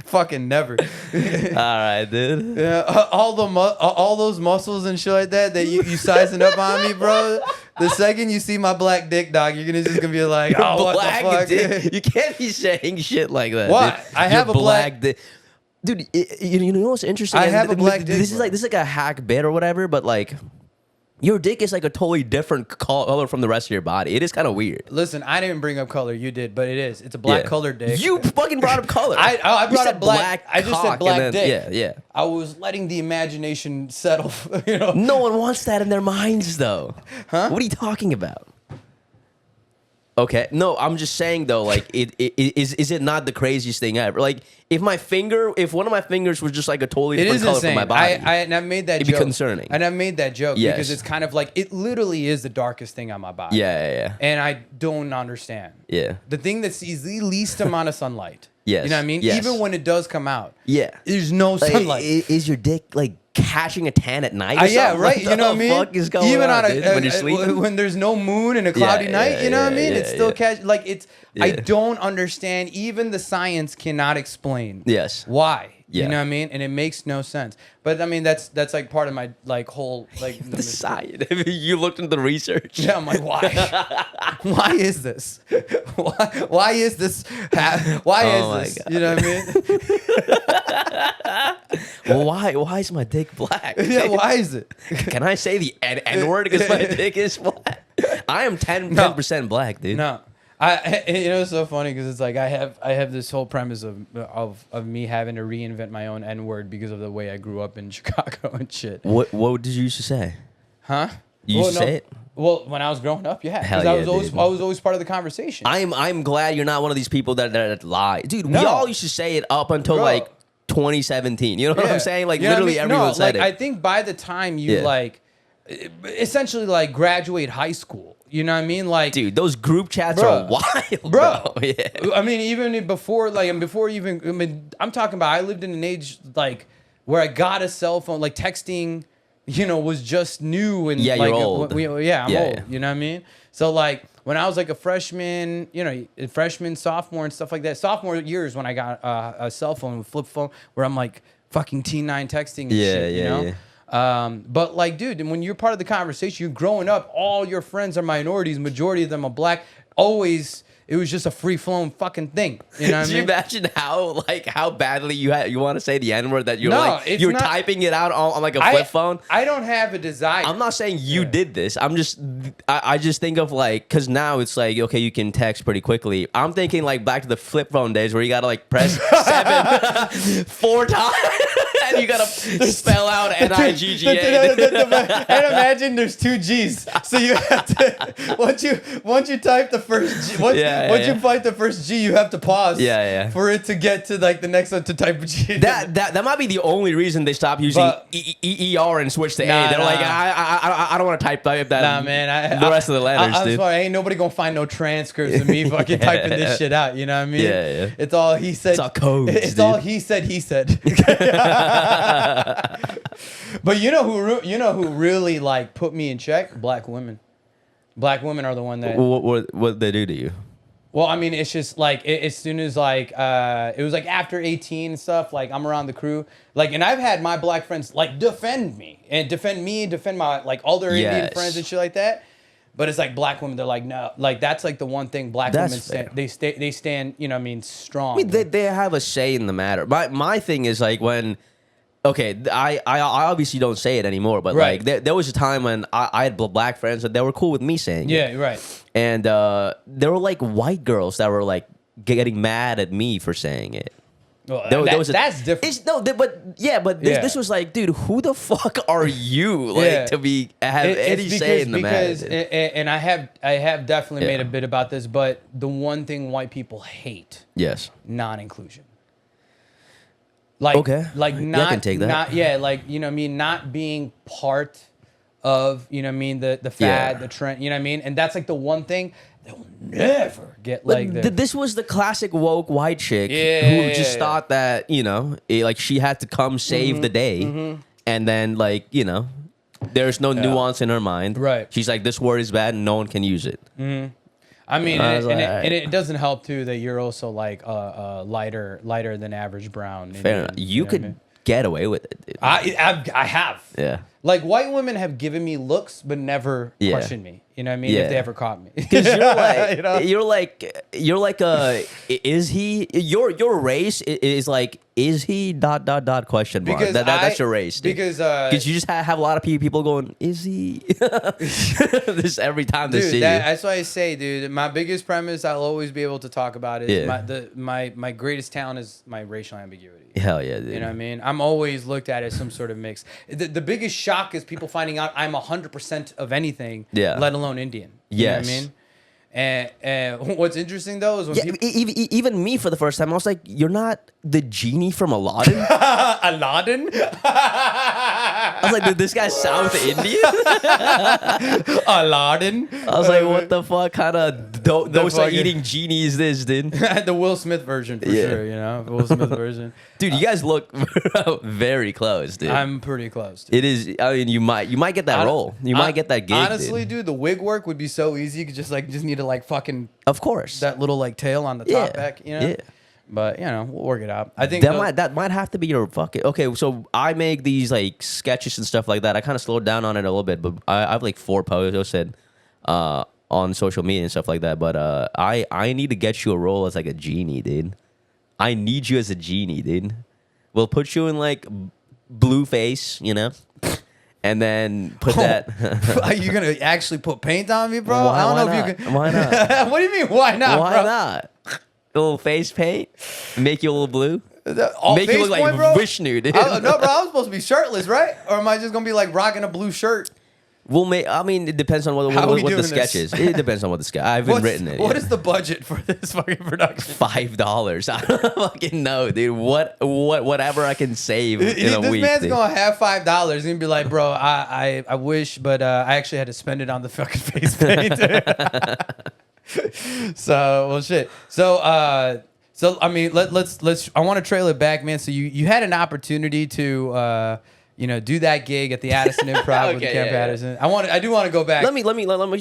Speaker 2: Fucking never.
Speaker 4: All right, dude.
Speaker 2: Yeah, all those muscles and shit like that you sizing up on me, bro. The second you see my black dick, dog, you're just gonna be like, oh, what the fuck?
Speaker 4: Dick? You can't be saying shit like that.
Speaker 2: What?
Speaker 4: Dude.
Speaker 2: I have a black
Speaker 4: dick. Dude, you know what's interesting?
Speaker 2: I have a black dick.
Speaker 4: This is like a hack bit or whatever, but like, your dick is like a totally different color from the rest of your body. It is kind of weird.
Speaker 2: Listen, I didn't bring up color. You did, but it is. It's a black colored dick.
Speaker 4: You fucking brought up color.
Speaker 2: I brought up black. I just said black dick.
Speaker 4: Yeah.
Speaker 2: I was letting the imagination settle. You know.
Speaker 4: No one wants that in their minds, though.
Speaker 2: Huh?
Speaker 4: What are you talking about? Okay, no, I'm just saying though, like, is it not the craziest thing ever? Like, if one of my fingers was just like a totally different color from my body,
Speaker 2: and I made that
Speaker 4: it'd
Speaker 2: joke.
Speaker 4: be concerning.
Speaker 2: And I made that joke because it's kind of like, it literally is the darkest thing on my body.
Speaker 4: Yeah.
Speaker 2: And I don't understand.
Speaker 4: Yeah.
Speaker 2: The thing that sees the least amount of sunlight.
Speaker 4: Yes.
Speaker 2: You know what I mean?
Speaker 4: Yes.
Speaker 2: Even when it does come out.
Speaker 4: Yeah.
Speaker 2: There's no sunlight.
Speaker 4: Is your dick like catching a tan at night? Or
Speaker 2: yeah, right. You know what I mean?
Speaker 4: Fuck is going
Speaker 2: Even
Speaker 4: on,
Speaker 2: on
Speaker 4: when you're sleeping?
Speaker 2: when there's no moon and a cloudy night, you know what I mean? It's still like it's. I don't understand. Even the science cannot explain.
Speaker 4: Yes.
Speaker 2: Why?
Speaker 4: Yeah.
Speaker 2: You know what I mean? And it makes no sense. But I mean, that's like part of my like whole like
Speaker 4: the science. You looked into the research.
Speaker 2: Yeah, I'm like, why? Why is this? Why is this? Why is this?
Speaker 4: God.
Speaker 2: You know what I mean?
Speaker 4: Well, why is my dick black?
Speaker 2: Yeah, why is it?
Speaker 4: Can I say the N word because my dick is black? I am 10% black, dude.
Speaker 2: No. It's so funny because it's like I have this whole premise of me having to reinvent my own N word because of the way I grew up in Chicago and shit.
Speaker 4: What did you used to say?
Speaker 2: Huh?
Speaker 4: You used to say it?
Speaker 2: Well, when I was growing up, yeah.
Speaker 4: Hell
Speaker 2: Because
Speaker 4: yeah,
Speaker 2: I was always part of the conversation.
Speaker 4: I'm glad you're not one of these people that lie, dude. We
Speaker 2: No.
Speaker 4: all used to say it up until
Speaker 2: Bro.
Speaker 4: like 2017. You know what I'm saying? Like
Speaker 2: You know what I
Speaker 4: literally
Speaker 2: mean?
Speaker 4: everyone
Speaker 2: No,
Speaker 4: said
Speaker 2: like,
Speaker 4: it.
Speaker 2: I think by the time you like essentially like graduate high school, you know what I mean? Like,
Speaker 4: dude, those group chats
Speaker 2: Bruh.
Speaker 4: are wild,
Speaker 2: bro.
Speaker 4: Yeah.
Speaker 2: I mean, even before I'm talking about I lived in an age like where I got a cell phone, like texting, was just new and
Speaker 4: Yeah,
Speaker 2: like
Speaker 4: you're old.
Speaker 2: I'm old.
Speaker 4: Yeah, yeah.
Speaker 2: You know what I mean? So like when I was like a freshman, freshman, sophomore, and stuff like that. Sophomore years when I got a cell phone, a flip phone, where I'm like fucking T9 texting and shit, you know?
Speaker 4: Yeah.
Speaker 2: But like, dude, when you're part of the conversation, you're growing up, all your friends are minorities, majority of them are black. Always, it was just a free flowing fucking thing. You know what I
Speaker 4: Can
Speaker 2: mean?
Speaker 4: you imagine how badly you want to say the N word that you're
Speaker 2: it's
Speaker 4: you're
Speaker 2: not-
Speaker 4: typing it out on like a flip phone?
Speaker 2: I don't have a desire.
Speaker 4: I'm not saying you did this. I just think of like, cause now it's like, okay, you can text pretty quickly. I'm thinking like back to the flip phone days where you gotta like press 7 4 times and you gotta spell out NIGGA.
Speaker 2: And imagine there's 2 G's, so you have to once you type the first G, once you type the first G, you have to pause. For it to get to like the next one to type G.
Speaker 4: That might be the only reason they stopped using ER and switched to A. They're like, I don't want to type that.
Speaker 2: Nah, man.
Speaker 4: The rest of the letters,
Speaker 2: I'm
Speaker 4: dude.
Speaker 2: sorry, ain't nobody gonna find no transcripts of me fucking typing this shit out. You know what I mean?
Speaker 4: Yeah.
Speaker 2: It's all he said.
Speaker 4: It's all codes,
Speaker 2: It's
Speaker 4: dude.
Speaker 2: all he said. He said. But you know who really like put me in check? Black women. Black women are the one that.
Speaker 4: What they do to you?
Speaker 2: Well, I mean, it's just like as soon as like it was like after 18 and stuff. Like I'm around the crew, like, and I've had my black friends like defend my like all their Indian friends and shit like that. But it's like black women, they're like, no, like that's like the one thing black women stand. They stand, you know what I mean, strong.
Speaker 4: I mean, they have a say in the matter. My thing is like when. Okay, I obviously don't say it anymore, but like there was a time when I had black friends that they were cool with me saying it.
Speaker 2: Yeah, right.
Speaker 4: And there were like white girls that were like getting mad at me for saying it.
Speaker 2: Well,
Speaker 4: that's
Speaker 2: different.
Speaker 4: But this was like, dude, who the fuck are you like to be have any say in the matter?
Speaker 2: And I have definitely made a bit about this, but the one thing white people hate, non-inclusion. Like,
Speaker 4: okay,
Speaker 2: like not,
Speaker 4: I can take that.
Speaker 2: Not, like, you know what I mean, not being part of, you know what I mean, the fad, the trend, you know what I mean, and that's like the one thing they'll never get like that.
Speaker 4: This was the classic woke white chick who just thought that, like she had to come save the day, and then like, there's no nuance in her mind.
Speaker 2: Right.
Speaker 4: She's like, this word is bad and no one can use it.
Speaker 2: I mean, and it doesn't help too that you're also like lighter than average brown.
Speaker 4: Fair enough. You could get away with it, dude.
Speaker 2: I have.
Speaker 4: Yeah.
Speaker 2: Like white women have given me looks, but never questioned me. You know what I mean? If they ever caught me.
Speaker 4: Because you're like is he your race is like, is he ... question mark?
Speaker 2: Because
Speaker 4: that's your race, dude.
Speaker 2: Because
Speaker 4: you just have a lot of people going, is he? This every time they see you.
Speaker 2: That's why I say, dude, my biggest premise I'll always be able to talk about is my greatest talent is my racial ambiguity.
Speaker 4: Hell yeah, dude.
Speaker 2: You know what I mean? I'm always looked at as some sort of mix. The biggest shock is people finding out I'm 100% of anything, let alone Indian. You know what I mean? And what's interesting though is when people...
Speaker 4: even me for the first time, I was like, "You're not the genie from Aladdin."
Speaker 2: Aladdin?
Speaker 4: I was like, "Did this guy South Indian?"
Speaker 2: Aladdin?
Speaker 4: I was like, "What the fuck kind of those are eating genie is this, dude?"
Speaker 2: The Will Smith version for sure, Will Smith version.
Speaker 4: Dude, you guys look very close, dude.
Speaker 2: I'm pretty close. Dude.
Speaker 4: It is. I mean, you might get that role. You might get that gig.
Speaker 2: Honestly, dude, the wig work would be so easy. You could just need to like fucking,
Speaker 4: of course,
Speaker 2: that little like tail on the top back,
Speaker 4: Yeah.
Speaker 2: But we'll work it out. I think
Speaker 4: that might have to be your fucking okay. So I make these like sketches and stuff like that. I kind of slowed down on it a little bit, but I have like 4 posts posted on social media and stuff like that. But I need to get you a role as like a genie, dude. I need you as a genie, dude. We'll put you in like blue face, you know, and then put that.
Speaker 2: Are you gonna actually put paint on me, bro?
Speaker 4: Why,
Speaker 2: I don't know
Speaker 4: not?
Speaker 2: if you can.
Speaker 4: Why not?
Speaker 2: What do you mean? Why not?
Speaker 4: Why
Speaker 2: bro?
Speaker 4: not? A little face paint, make you a little blue. Make you look like
Speaker 2: point, bro?
Speaker 4: Vishnu, dude.
Speaker 2: No, bro, I'm supposed to be shirtless, right? Or am I just gonna be like rocking a blue shirt?
Speaker 4: We'll make. I mean, it depends on what the sketch is. It depends on what the sketch. I haven't written it.
Speaker 2: What is the budget for this fucking production?
Speaker 4: $5. I don't fucking know, dude. Whatever I can save in a week.
Speaker 2: This man's
Speaker 4: dude.
Speaker 2: gonna have $5 and be like, bro, I wish, but I actually had to spend it on the fucking face paint. So well, shit. So I mean, let's. I want to trail it back, man. So you had an opportunity to. Do that gig at the Addison Improv with Cam Patterson. I do want to go back.
Speaker 4: Let me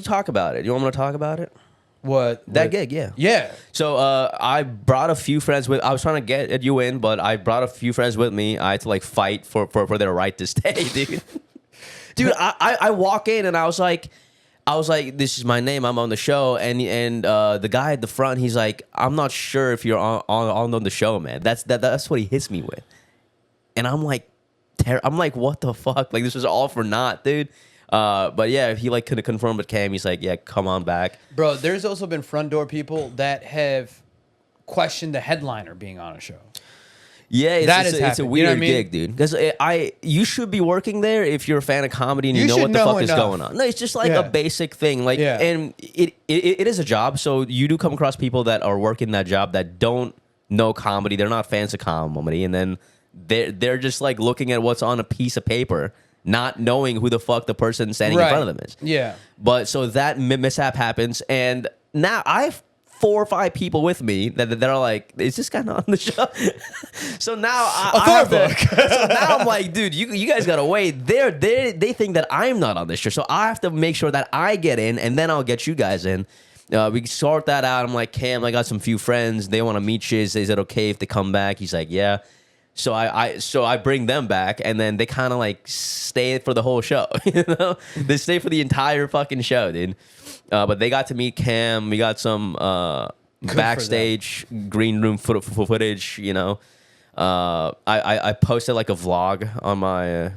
Speaker 4: talk about it. You want me to talk about it?
Speaker 2: What?
Speaker 4: That gig, yeah.
Speaker 2: Yeah.
Speaker 4: So I brought a few friends with. I was trying to get you in, but I brought a few friends with me. I had to like fight for their right to stay, dude. Dude, I walk in and I was like, this is my name. I'm on the show, and the guy at the front, he's like, I'm not sure if you're on the show, man. That's what he hits me with, and I'm like, what the fuck? Like, this was all for naught, dude. But yeah, he like could have confirmed with Cam. He's like, yeah, come on back,
Speaker 2: bro. There's also been front door people that have questioned the headliner being on a show.
Speaker 4: Yeah, it's a weird gig, dude. Because you should be working there if you're a fan of comedy and you know what the fuck is going on. No, it's just like a basic thing. Like, and it is a job. So you do come across people that are working that job that don't know comedy. They're not fans of comedy, and then they're just like looking at what's on a piece of paper, not knowing who the fuck the person standing in front of them is.
Speaker 2: Yeah.
Speaker 4: But so that mishap happens, and now I have 4 or 5 people with me that are like, is this guy not on the show? So now so now I'm like, dude, you guys gotta wait. They think that I'm not on this show, so I have to make sure that I get in, and then I'll get you guys in. We sort that out. I'm like, Cam, I got some few friends. They want to meet you. Is it okay if they come back? He's like, yeah. So I bring them back, and then they kind of like stay for the whole show. You know, they stay for the entire fucking show, dude. But they got to meet Cam. We got some backstage green room footage. You know, I posted like a vlog on my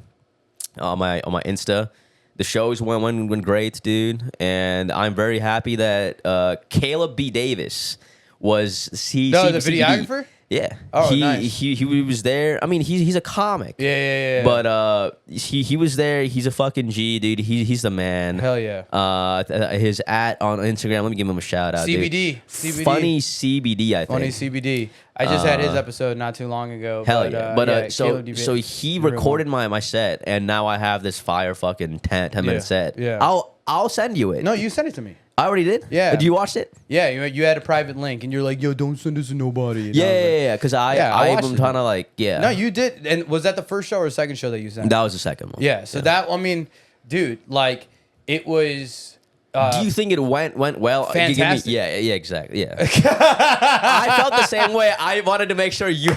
Speaker 4: Insta. The shows went great, dude, and I'm very happy that Caleb B. Davis was
Speaker 2: the videographer.
Speaker 4: Yeah.
Speaker 2: Oh, nice.
Speaker 4: He was there. I mean, he's a comic.
Speaker 2: Yeah.
Speaker 4: But he was there. He's a fucking G, dude. He's the man.
Speaker 2: Hell yeah.
Speaker 4: His @ on Instagram. Let me give him a shout out.
Speaker 2: CBD.
Speaker 4: Funny CBD. I think.
Speaker 2: Funny CBD. I just had his episode not too long ago.
Speaker 4: Hell yeah. But so he recorded my set, and now I have this fire fucking 10-minute set.
Speaker 2: Yeah.
Speaker 4: I'll send you it.
Speaker 2: No, you sent it to me.
Speaker 4: I already did?
Speaker 2: Yeah.
Speaker 4: Did you watch it?
Speaker 2: Yeah, you had a private link, and you're like, yo, don't send this to nobody.
Speaker 4: Yeah, because I am trying to like, yeah.
Speaker 2: No, you did. And was that the first show or second show that you sent?
Speaker 4: That was the second one.
Speaker 2: Yeah, so that, I mean, dude, like, it was...
Speaker 4: do you think it went well?
Speaker 2: Fantastic.
Speaker 4: Yeah, exactly. Yeah. I felt the same way. I wanted to make sure you...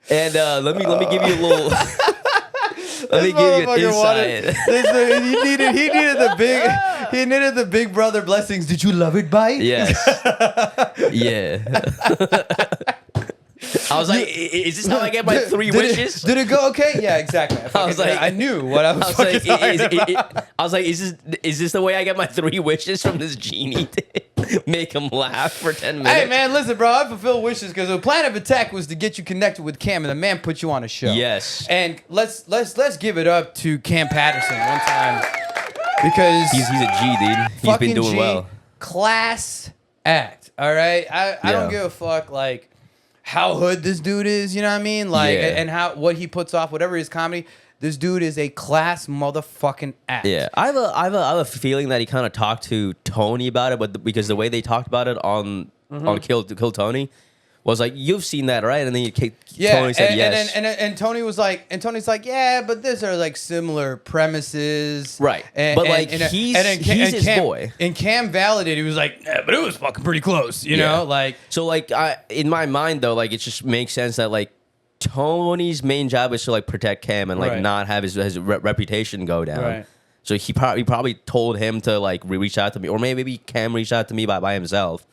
Speaker 4: And let me give you a little... Let me give you an insight.
Speaker 2: He needed the big brother blessings. Did you love it, bye?
Speaker 4: Yes. Yeah. I was like, is this how I get my 3 wishes?
Speaker 2: Did it go okay? Yeah, exactly. I was like, I knew what I was fucking talking about.
Speaker 4: I was like, is this the way I get my 3 wishes from this genie? Make him laugh for 10 minutes.
Speaker 2: Hey man, listen, bro, I fulfill wishes because the plan of attack was to get you connected with Cam, and the man put you on a show.
Speaker 4: Yes.
Speaker 2: And let's give it up to Cam Patterson one time because
Speaker 4: he's a G, dude. He's been doing well.
Speaker 2: Class act. All right, I don't give a fuck like how hood this dude is. You know what I mean? Like and what he puts off, whatever his comedy. This dude is a class motherfucking act. Yeah,
Speaker 4: I have a feeling that he kind of talked to Tony about it, but because the way they talked about it on Kill Tony was like, you've seen that, right? And then Tony said yes.
Speaker 2: And Tony was like, Tony's like, yeah, but these are like similar premises,
Speaker 4: right? But like he's his boy.
Speaker 2: And Cam validated. He was like, yeah, but it was fucking pretty close, you know, like.
Speaker 4: So like in my mind though, like it just makes sense that like. Tony's main job is to like protect Cam and like not have his reputation go down.
Speaker 2: Right.
Speaker 4: So he probably told him to like reach out to me, or maybe Cam reached out to me by himself,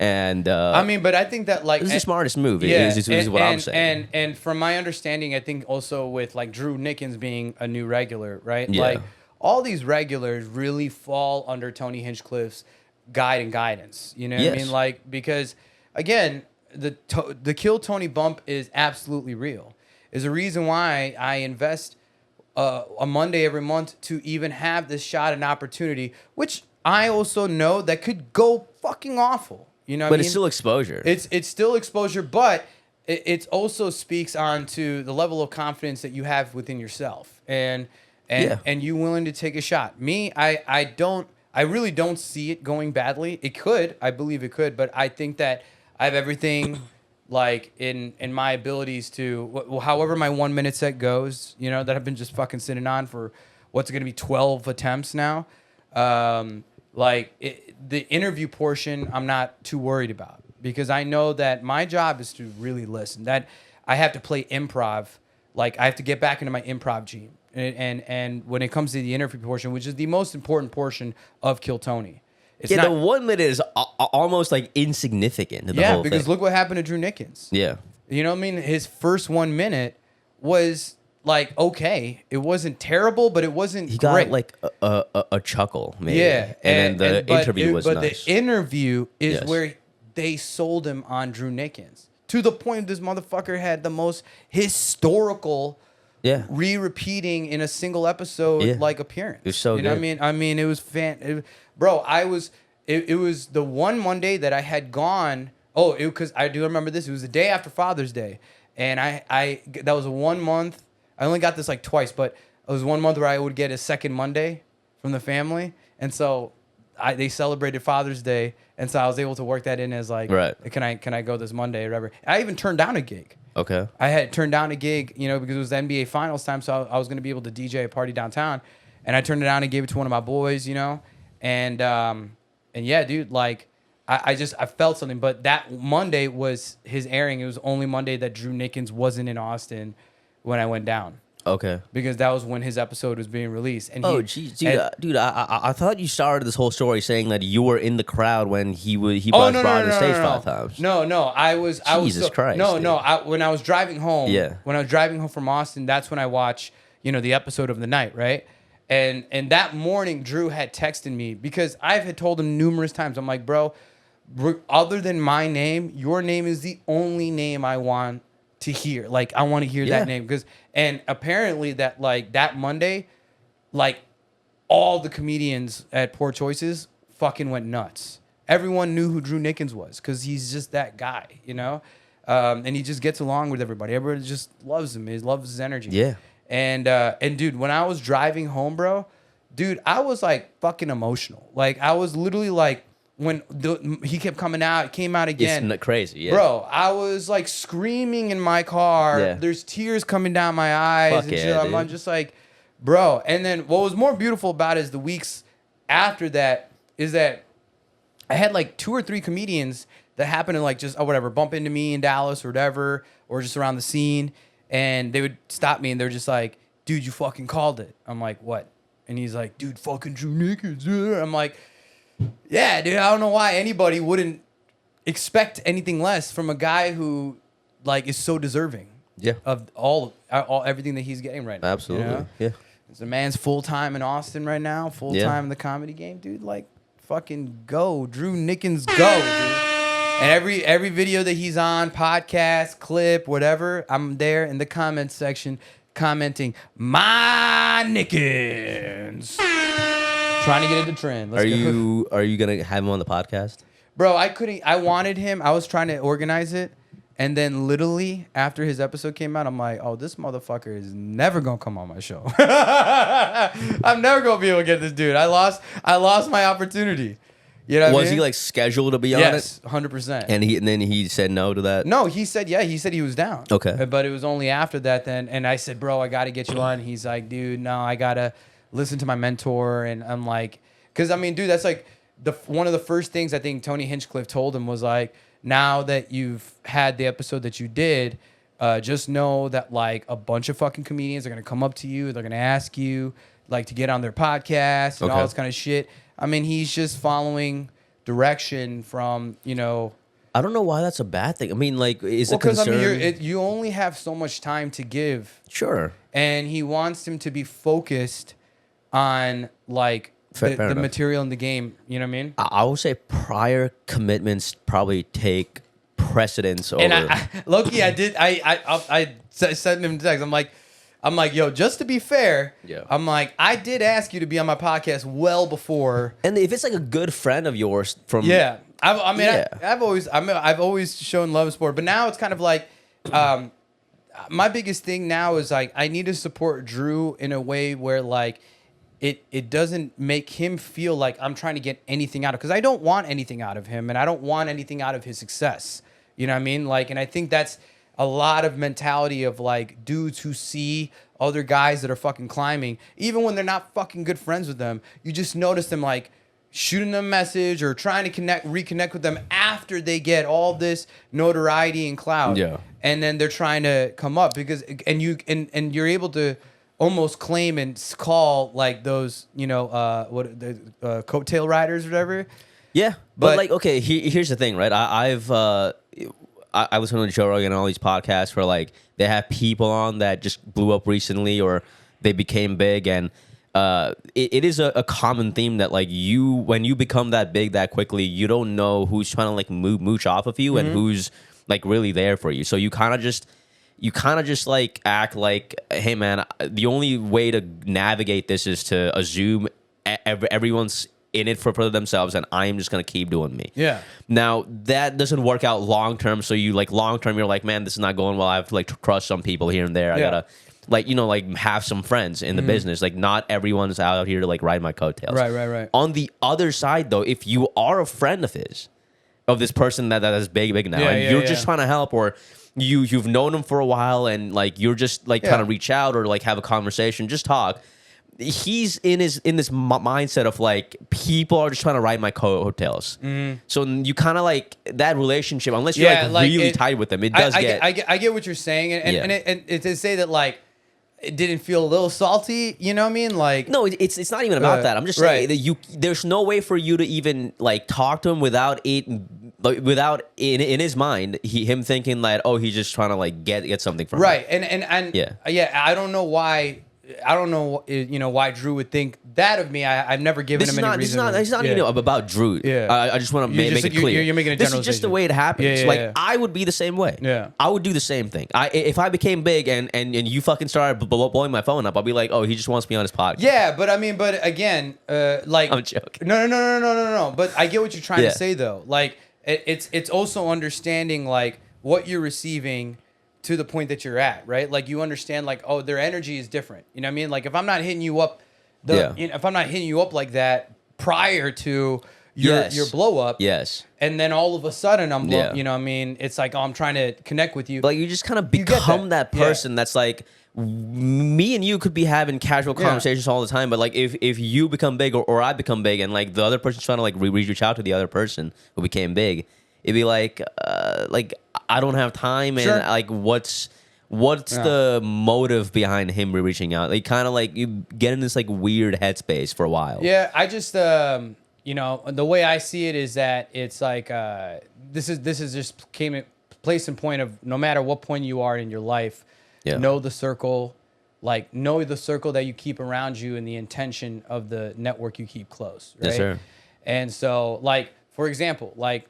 Speaker 4: And
Speaker 2: I mean, but I think that like
Speaker 4: this is the smartest move.
Speaker 2: Yeah,
Speaker 4: is what I'm saying.
Speaker 2: And from my understanding, I think also with like Drew Nickens being a new regular, right?
Speaker 4: Yeah.
Speaker 2: Like all these regulars really fall under Tony Hinchcliffe's guide and guidance. You know what I mean? Like, because again, the Kill Tony bump is absolutely real. Is a reason why I invest a Monday every month to even have this shot and opportunity, which I also know that could go fucking awful. You know,
Speaker 4: but it's still exposure.
Speaker 2: It's still exposure, but it also speaks on to the level of confidence that you have within yourself, and you willing to take a shot. Me, I really don't see it going badly. It could, I believe it could, but I think that I have everything like in my abilities to, however my 1 minute set goes, you know, that I've been just fucking sitting on for what's going to be 12 attempts now. The interview portion, I'm not too worried about because I know that my job is to really listen. That I have to play improv, like I have to get back into my improv gene. And when it comes to the interview portion, which is the most important portion of Kill Tony, it's
Speaker 4: the
Speaker 2: not,
Speaker 4: 1 minute is almost like insignificant. To the whole
Speaker 2: because
Speaker 4: thing.
Speaker 2: look what happened to Drew Nickens.
Speaker 4: Yeah,
Speaker 2: you know what I mean. His first 1 minute was like okay, it wasn't terrible, but it wasn't
Speaker 4: he
Speaker 2: great.
Speaker 4: got like a chuckle, maybe.
Speaker 2: Yeah,
Speaker 4: and then the interview was
Speaker 2: but
Speaker 4: nice.
Speaker 2: the interview is where they sold him on Drew Nickens to the point this motherfucker had the most historical, repeating in a single episode like appearance.
Speaker 4: It was so
Speaker 2: you know
Speaker 4: good.
Speaker 2: what I mean, it was bro. It was the one Monday that I had gone. Oh, because I do remember this. It was the day after Father's Day, and I that was a 1 month. I only got this like twice, but it was 1 month where I would get a second Monday from the family, and so they celebrated Father's Day, and so I was able to work that in as like, can I go this Monday or whatever? I even turned down a gig.
Speaker 4: Okay.
Speaker 2: I had turned down a gig, you know, because it was the NBA Finals time, so I was going to be able to DJ a party downtown, and I turned it down and gave it to one of my boys, you know, and yeah, dude, like I felt something, but that Monday was his airing. It was the only Monday that Drew Nickens wasn't in Austin when I went down.
Speaker 4: Okay.
Speaker 2: Because that was when his episode was being released. And
Speaker 4: dude, I thought you started this whole story saying that you were in the crowd when he brought on the stage 5 times.
Speaker 2: No, I was.
Speaker 4: Jesus Christ.
Speaker 2: No. When I was driving home. Yeah. When I was driving home from Austin, that's when I watched, you know, the episode of the night, right? And that morning, Drew had texted me because I had told him numerous times. I'm like, bro, other than my name, your name is the only name I want to hear. Like I want to hear that name and apparently that like that Monday, like all the comedians at Poor Choices fucking went nuts. Everyone knew who Drew Nickens was because he's just that guy, you know, and he just gets along with everybody. Everybody just loves him. He loves his energy.
Speaker 4: Yeah.
Speaker 2: And dude, when I was driving home, bro, dude, I was like fucking emotional. Like I was literally like. When he kept coming out, it came out again.
Speaker 4: It's crazy, yeah.
Speaker 2: Bro, I was like screaming in my car. Yeah. There's tears coming down my eyes.
Speaker 4: Fuck
Speaker 2: and
Speaker 4: yeah,
Speaker 2: shit. I'm just like, bro. And then what was more beautiful about it is the weeks after that is that I had like 2 or 3 comedians that happened to like just, whatever, bump into me in Dallas or whatever, or just around the scene. And they would stop me and they're just like, dude, you fucking called it. I'm like, what? And he's like, dude, fucking Drew Nickens. I'm like, yeah, dude, I don't know why anybody wouldn't expect anything less from a guy who, like, is so deserving of all everything that he's getting right now.
Speaker 4: Absolutely,
Speaker 2: you know?
Speaker 4: yeah.
Speaker 2: The man's full-time in Austin right now, full-time in the comedy game, dude. Like, fucking go. Drew Nickens, go, dude. And every video that he's on, podcast, clip, whatever, I'm there in the comments section commenting, my Nickens. Trying to get into trend.
Speaker 4: Are you gonna have him on the podcast?
Speaker 2: Bro, I couldn't. I wanted him. I was trying to organize it, and then literally after his episode came out, I'm like, oh, this motherfucker is never gonna come on my show. I'm never gonna be able to get this dude. I lost my opportunity. You know what I mean?
Speaker 4: Was he like scheduled to be on it?
Speaker 2: Yes, 100%.
Speaker 4: And then he said no to that?
Speaker 2: No, he said yeah. He said he was down.
Speaker 4: Okay.
Speaker 2: But it was only after that then, and I said, bro, I gotta get you on. He's like, dude, no, I gotta listen to my mentor. And I'm like, because I mean, dude, that's like one of the first things I think Tony Hinchcliffe told him was like, now that you've had the episode that you did, just know that like a bunch of fucking comedians are gonna come up to you, they're gonna ask you like to get on their podcast and all this kind of shit. I mean, he's just following direction from,
Speaker 4: I don't know why that's a bad thing. I mean, like, is it
Speaker 2: because
Speaker 4: concern?
Speaker 2: you only have so much time to give.
Speaker 4: Sure.
Speaker 2: And he wants him to be focused on like the material in the game. You know what I mean?
Speaker 4: I would say prior commitments probably take precedence over.
Speaker 2: And Loki, I sent him a text. I'm like, yo, just to be fair, I'm like, I did ask you to be on my podcast well before.
Speaker 4: And if it's like a good friend of yours from
Speaker 2: I've always shown love sport, but now it's kind of like, my biggest thing now is like I need to support Drew in a way where like it doesn't make him feel like I'm trying to get anything out of, because I don't want anything out of him and I don't want anything out of his success. You know what I mean? Like, and I think that's a lot of mentality of like dudes who see other guys that are fucking climbing, even when they're not fucking good friends with them, you just notice them like shooting them a message or trying to reconnect with them after they get all this notoriety and clout.
Speaker 4: Yeah.
Speaker 2: And then they're trying to come up because you're able to almost claim and call like those, coattail riders or whatever.
Speaker 4: Yeah, but like, okay, here's the thing, right? I was on Joe Rogan and all these podcasts where like they have people on that just blew up recently or they became big, and it is a common theme that like when you become that big that quickly, you don't know who's trying to like mooch off of you and who's like really there for you. So you kind of just like act like, hey man, the only way to navigate this is to assume everyone's in it for themselves, and I'm just gonna keep doing me.
Speaker 2: Yeah.
Speaker 4: Now that doesn't work out long term. So you like long term, you're like, man, this is not going well. I have to like crush some people here and there. I gotta like have some friends in the business. Like not everyone's out here to like ride my coattails.
Speaker 2: Right.
Speaker 4: On the other side though, if you are a friend of this person that is big now, and you're just trying to help, or you've known him for a while and like you're just like trying to reach out or like have a conversation, just talk. He's in this mindset of like people are just trying to ride my coattails. So you kind of like that relationship, unless you're like really tight with them, it does
Speaker 2: I get what you're saying, and to say that like it didn't feel a little salty, you know what I mean? Like
Speaker 4: no, it's not even about that. I'm just saying that there's no way for you to even like talk to him without in his mind him thinking that, oh, he's just trying to like get something from
Speaker 2: right.
Speaker 4: him.
Speaker 2: And I don't know why. I don't know, why Drew would think that of me. I've never given him any reason.
Speaker 4: It's not even about Drew.
Speaker 2: Yeah.
Speaker 4: I just want to make it clear.
Speaker 2: You're making a
Speaker 4: This
Speaker 2: generalization.
Speaker 4: is just the way it happens. I would be the same way.
Speaker 2: Yeah.
Speaker 4: I would do the same thing. If I became big and you fucking started blowing my phone up, I'll be like, oh, he just wants me on his podcast.
Speaker 2: Yeah, but again, like
Speaker 4: I'm joking.
Speaker 2: No. But I get what you're trying to say though. Like it's also understanding like what you're receiving to the point that you're at, right? Like you understand like, oh, their energy is different. You know what I mean? Like if I'm not hitting you up if I'm not hitting you up like that prior to your blow up, and then all of a sudden I'm you know what I mean? It's like, oh, I'm trying to connect with you.
Speaker 4: Like you just kind of become that person that's like, me and you could be having casual conversations all the time, but like if you become big or I become big and like the other person's trying to like reach out to the other person who became big, it'd be like I don't have time, and like what's the motive behind him reaching out? Like kind of like you get in this like weird headspace for a while.
Speaker 2: Yeah, I just the way I see it is that it's like this is just place in point of no matter what point you are in your life, know the circle, know the circle that you keep around you and the intention of the network you keep close, right?
Speaker 4: Yes, sir.
Speaker 2: And so like for example, like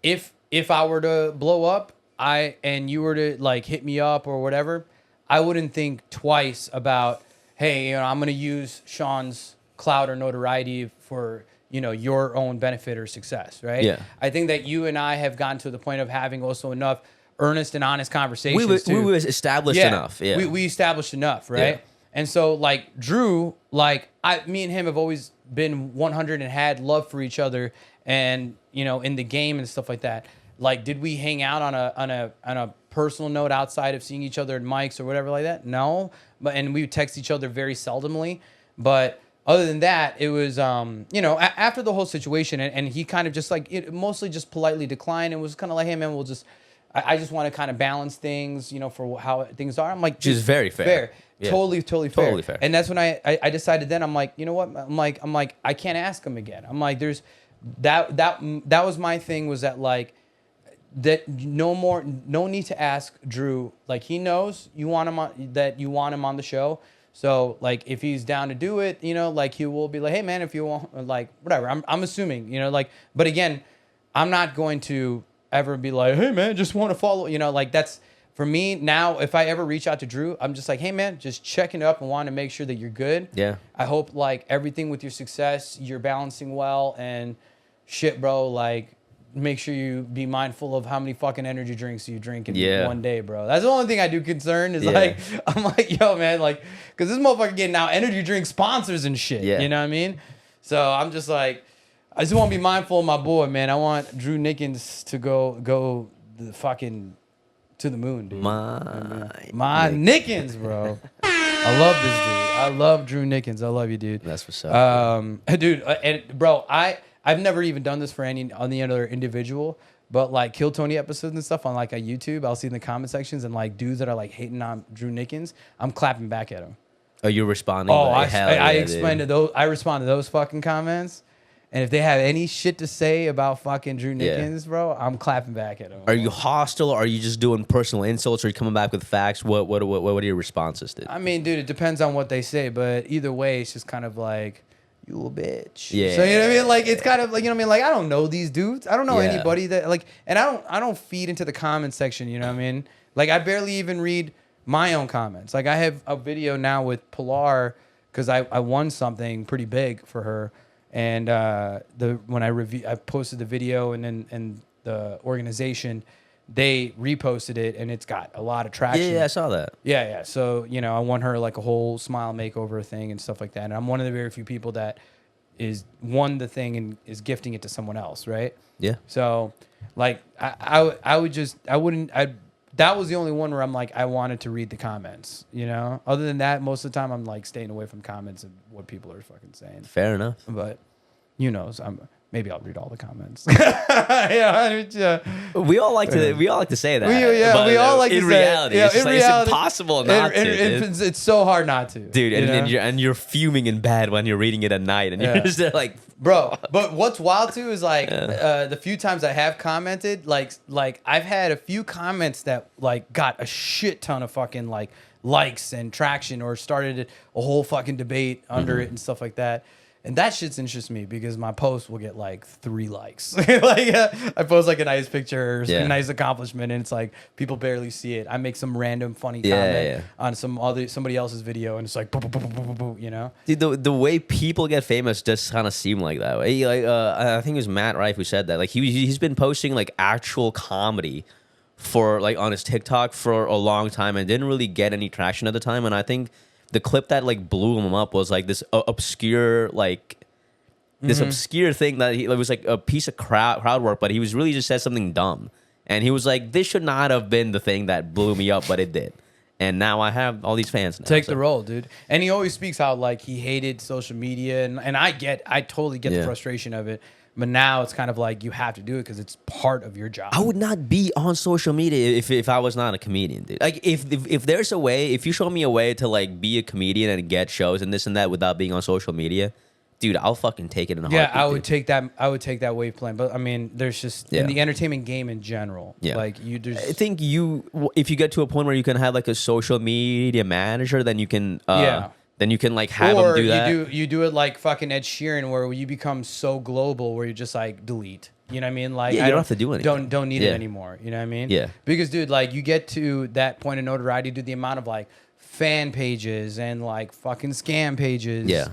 Speaker 2: if I were to blow up, and you were to like hit me up or whatever, I wouldn't think twice about, hey, I'm going to use Sean's clout or notoriety for, your own benefit or success, right?
Speaker 4: Yeah.
Speaker 2: I think that you and I have gotten to the point of having also enough earnest and honest conversations.
Speaker 4: We were established enough. Yeah.
Speaker 2: We established enough, right?
Speaker 4: Yeah.
Speaker 2: And so like Drew, like me and him have always been 100 and had love for each other, and in the game and stuff like that. Like, did we hang out on a personal note outside of seeing each other at mics or whatever like that? No, and we would text each other very seldomly. But other than that, it was after the whole situation, and he kind of just like mostly just politely declined and was kind of like, hey man, we'll just I just want to kind of balance things, for how things are. I'm like,
Speaker 4: which is very fair.
Speaker 2: Yeah. Totally fair. And that's when I decided then I'm like, you know what? I'm like, I can't ask him again. I'm like, that was my thing, was that like that no need to ask Drew. Like he knows you want him on the show. So like if he's down to do it, like he will be like, hey man, if you want, like whatever. I'm assuming, like, but again, I'm not going to ever be like, hey man, just want to follow, like that's for me now. If I ever reach out to Drew, I'm just like, hey man, just checking up and wanting to make sure that you're good.
Speaker 4: Yeah.
Speaker 2: I hope like everything with your success, you're balancing well and shit, bro. Like make sure you be mindful of how many fucking energy drinks you drink in one day, bro. That's the only thing I do concern is like, I'm like, yo, man, like, because this motherfucker getting now energy drink sponsors and shit. Yeah. You know what I mean? So I'm just like, I just want to be mindful of my boy, man. I want Drew Nickens to go the fucking to the moon, dude. My Nickens, bro. I love this dude. I love Drew Nickens. I love you, dude.
Speaker 4: That's what's up.
Speaker 2: Dude, and bro, I've never even done this for any other individual, but like Kill Tony episodes and stuff on like a YouTube, I'll see in the comment sections and like dudes that are like hating on Drew Nickens, I'm clapping back at them.
Speaker 4: Oh, you're responding?
Speaker 2: Oh, I explained to those. I respond to those fucking comments, and if they have any shit to say about fucking Drew Nickens, bro, I'm clapping back at them.
Speaker 4: Are you hostile? Or are you just doing personal insults? Or are you coming back with facts? What are your responses, dude?
Speaker 2: I mean, dude, it depends on what they say, but either way, it's just kind of like, you a bitch.
Speaker 4: Yeah.
Speaker 2: So you know what I mean? Like it's kind of like, you know what I mean? Like I don't know these dudes. I don't know anybody that like, and I don't feed into the comment section, you know what I mean? Like I barely even read my own comments. Like I have a video now with Pilar because I won something pretty big for her, and when I posted the video, and then the organization, they reposted it, and it's got a lot of traction.
Speaker 4: Yeah, I saw that.
Speaker 2: Yeah. So, I won her like a whole smile makeover thing and stuff like that. And I'm one of the very few people that won the thing and is gifting it to someone else, right?
Speaker 4: Yeah.
Speaker 2: So, like, that was the only one where I'm like, I wanted to read the comments, Other than that, most of the time I'm like staying away from comments and what people are fucking saying.
Speaker 4: Fair enough.
Speaker 2: But, maybe I'll read all the comments.
Speaker 4: We all like to say that.
Speaker 2: We all like to say.
Speaker 4: In reality, it's impossible not to.
Speaker 2: It's so hard not to,
Speaker 4: dude. And you're fuming in bed when you're reading it at night, and you're just there like,
Speaker 2: bro. But what's wild too is like the few times I have commented, like I've had a few comments that like got a shit ton of fucking like likes and traction, or started a whole fucking debate under it and stuff like that. And that shit's interests me because my post will get like 3 likes. I post like a nice picture or a nice accomplishment, and it's like people barely see it. I make some random funny comment on somebody else's video, and it's like,
Speaker 4: Dude, the way people get famous just kind of seem like that way. Like I think it was Matt Rife who said that. Like he's been posting like actual comedy for like on his TikTok for a long time and didn't really get any traction at the time. And I think the clip that like blew him up was like this obscure obscure thing that it was like a piece of crowd work, but he was really just said something dumb, and he was like, this should not have been the thing that blew me up, but it did, and now I have all these fans now.
Speaker 2: Take the role, dude. And he always speaks how like he hated social media, and I totally get the frustration of it. But now it's kind of like you have to do it because it's part of your job.
Speaker 4: I would not be on social media if I was not a comedian, dude. Like if there's a way, if you show me a way to like be a comedian and get shows and this and that without being on social media, dude, I'll fucking take it in a heartbeat.
Speaker 2: Yeah, I would take that wave plan. But I mean, there's just in the entertainment game in general. Yeah. Like I
Speaker 4: think if you get to a point where you can have like a social media manager, then you can Then you can like have them do that.
Speaker 2: Or you do it like fucking Ed Sheeran, where you become so global, where you're just like delete. You know what I mean? Like
Speaker 4: you don't have to do anything.
Speaker 2: Don't need it anymore. You know what I mean?
Speaker 4: Yeah.
Speaker 2: Because dude, like you get to that point of notoriety, dude, the amount of like fan pages and like fucking scam pages.
Speaker 4: Yeah.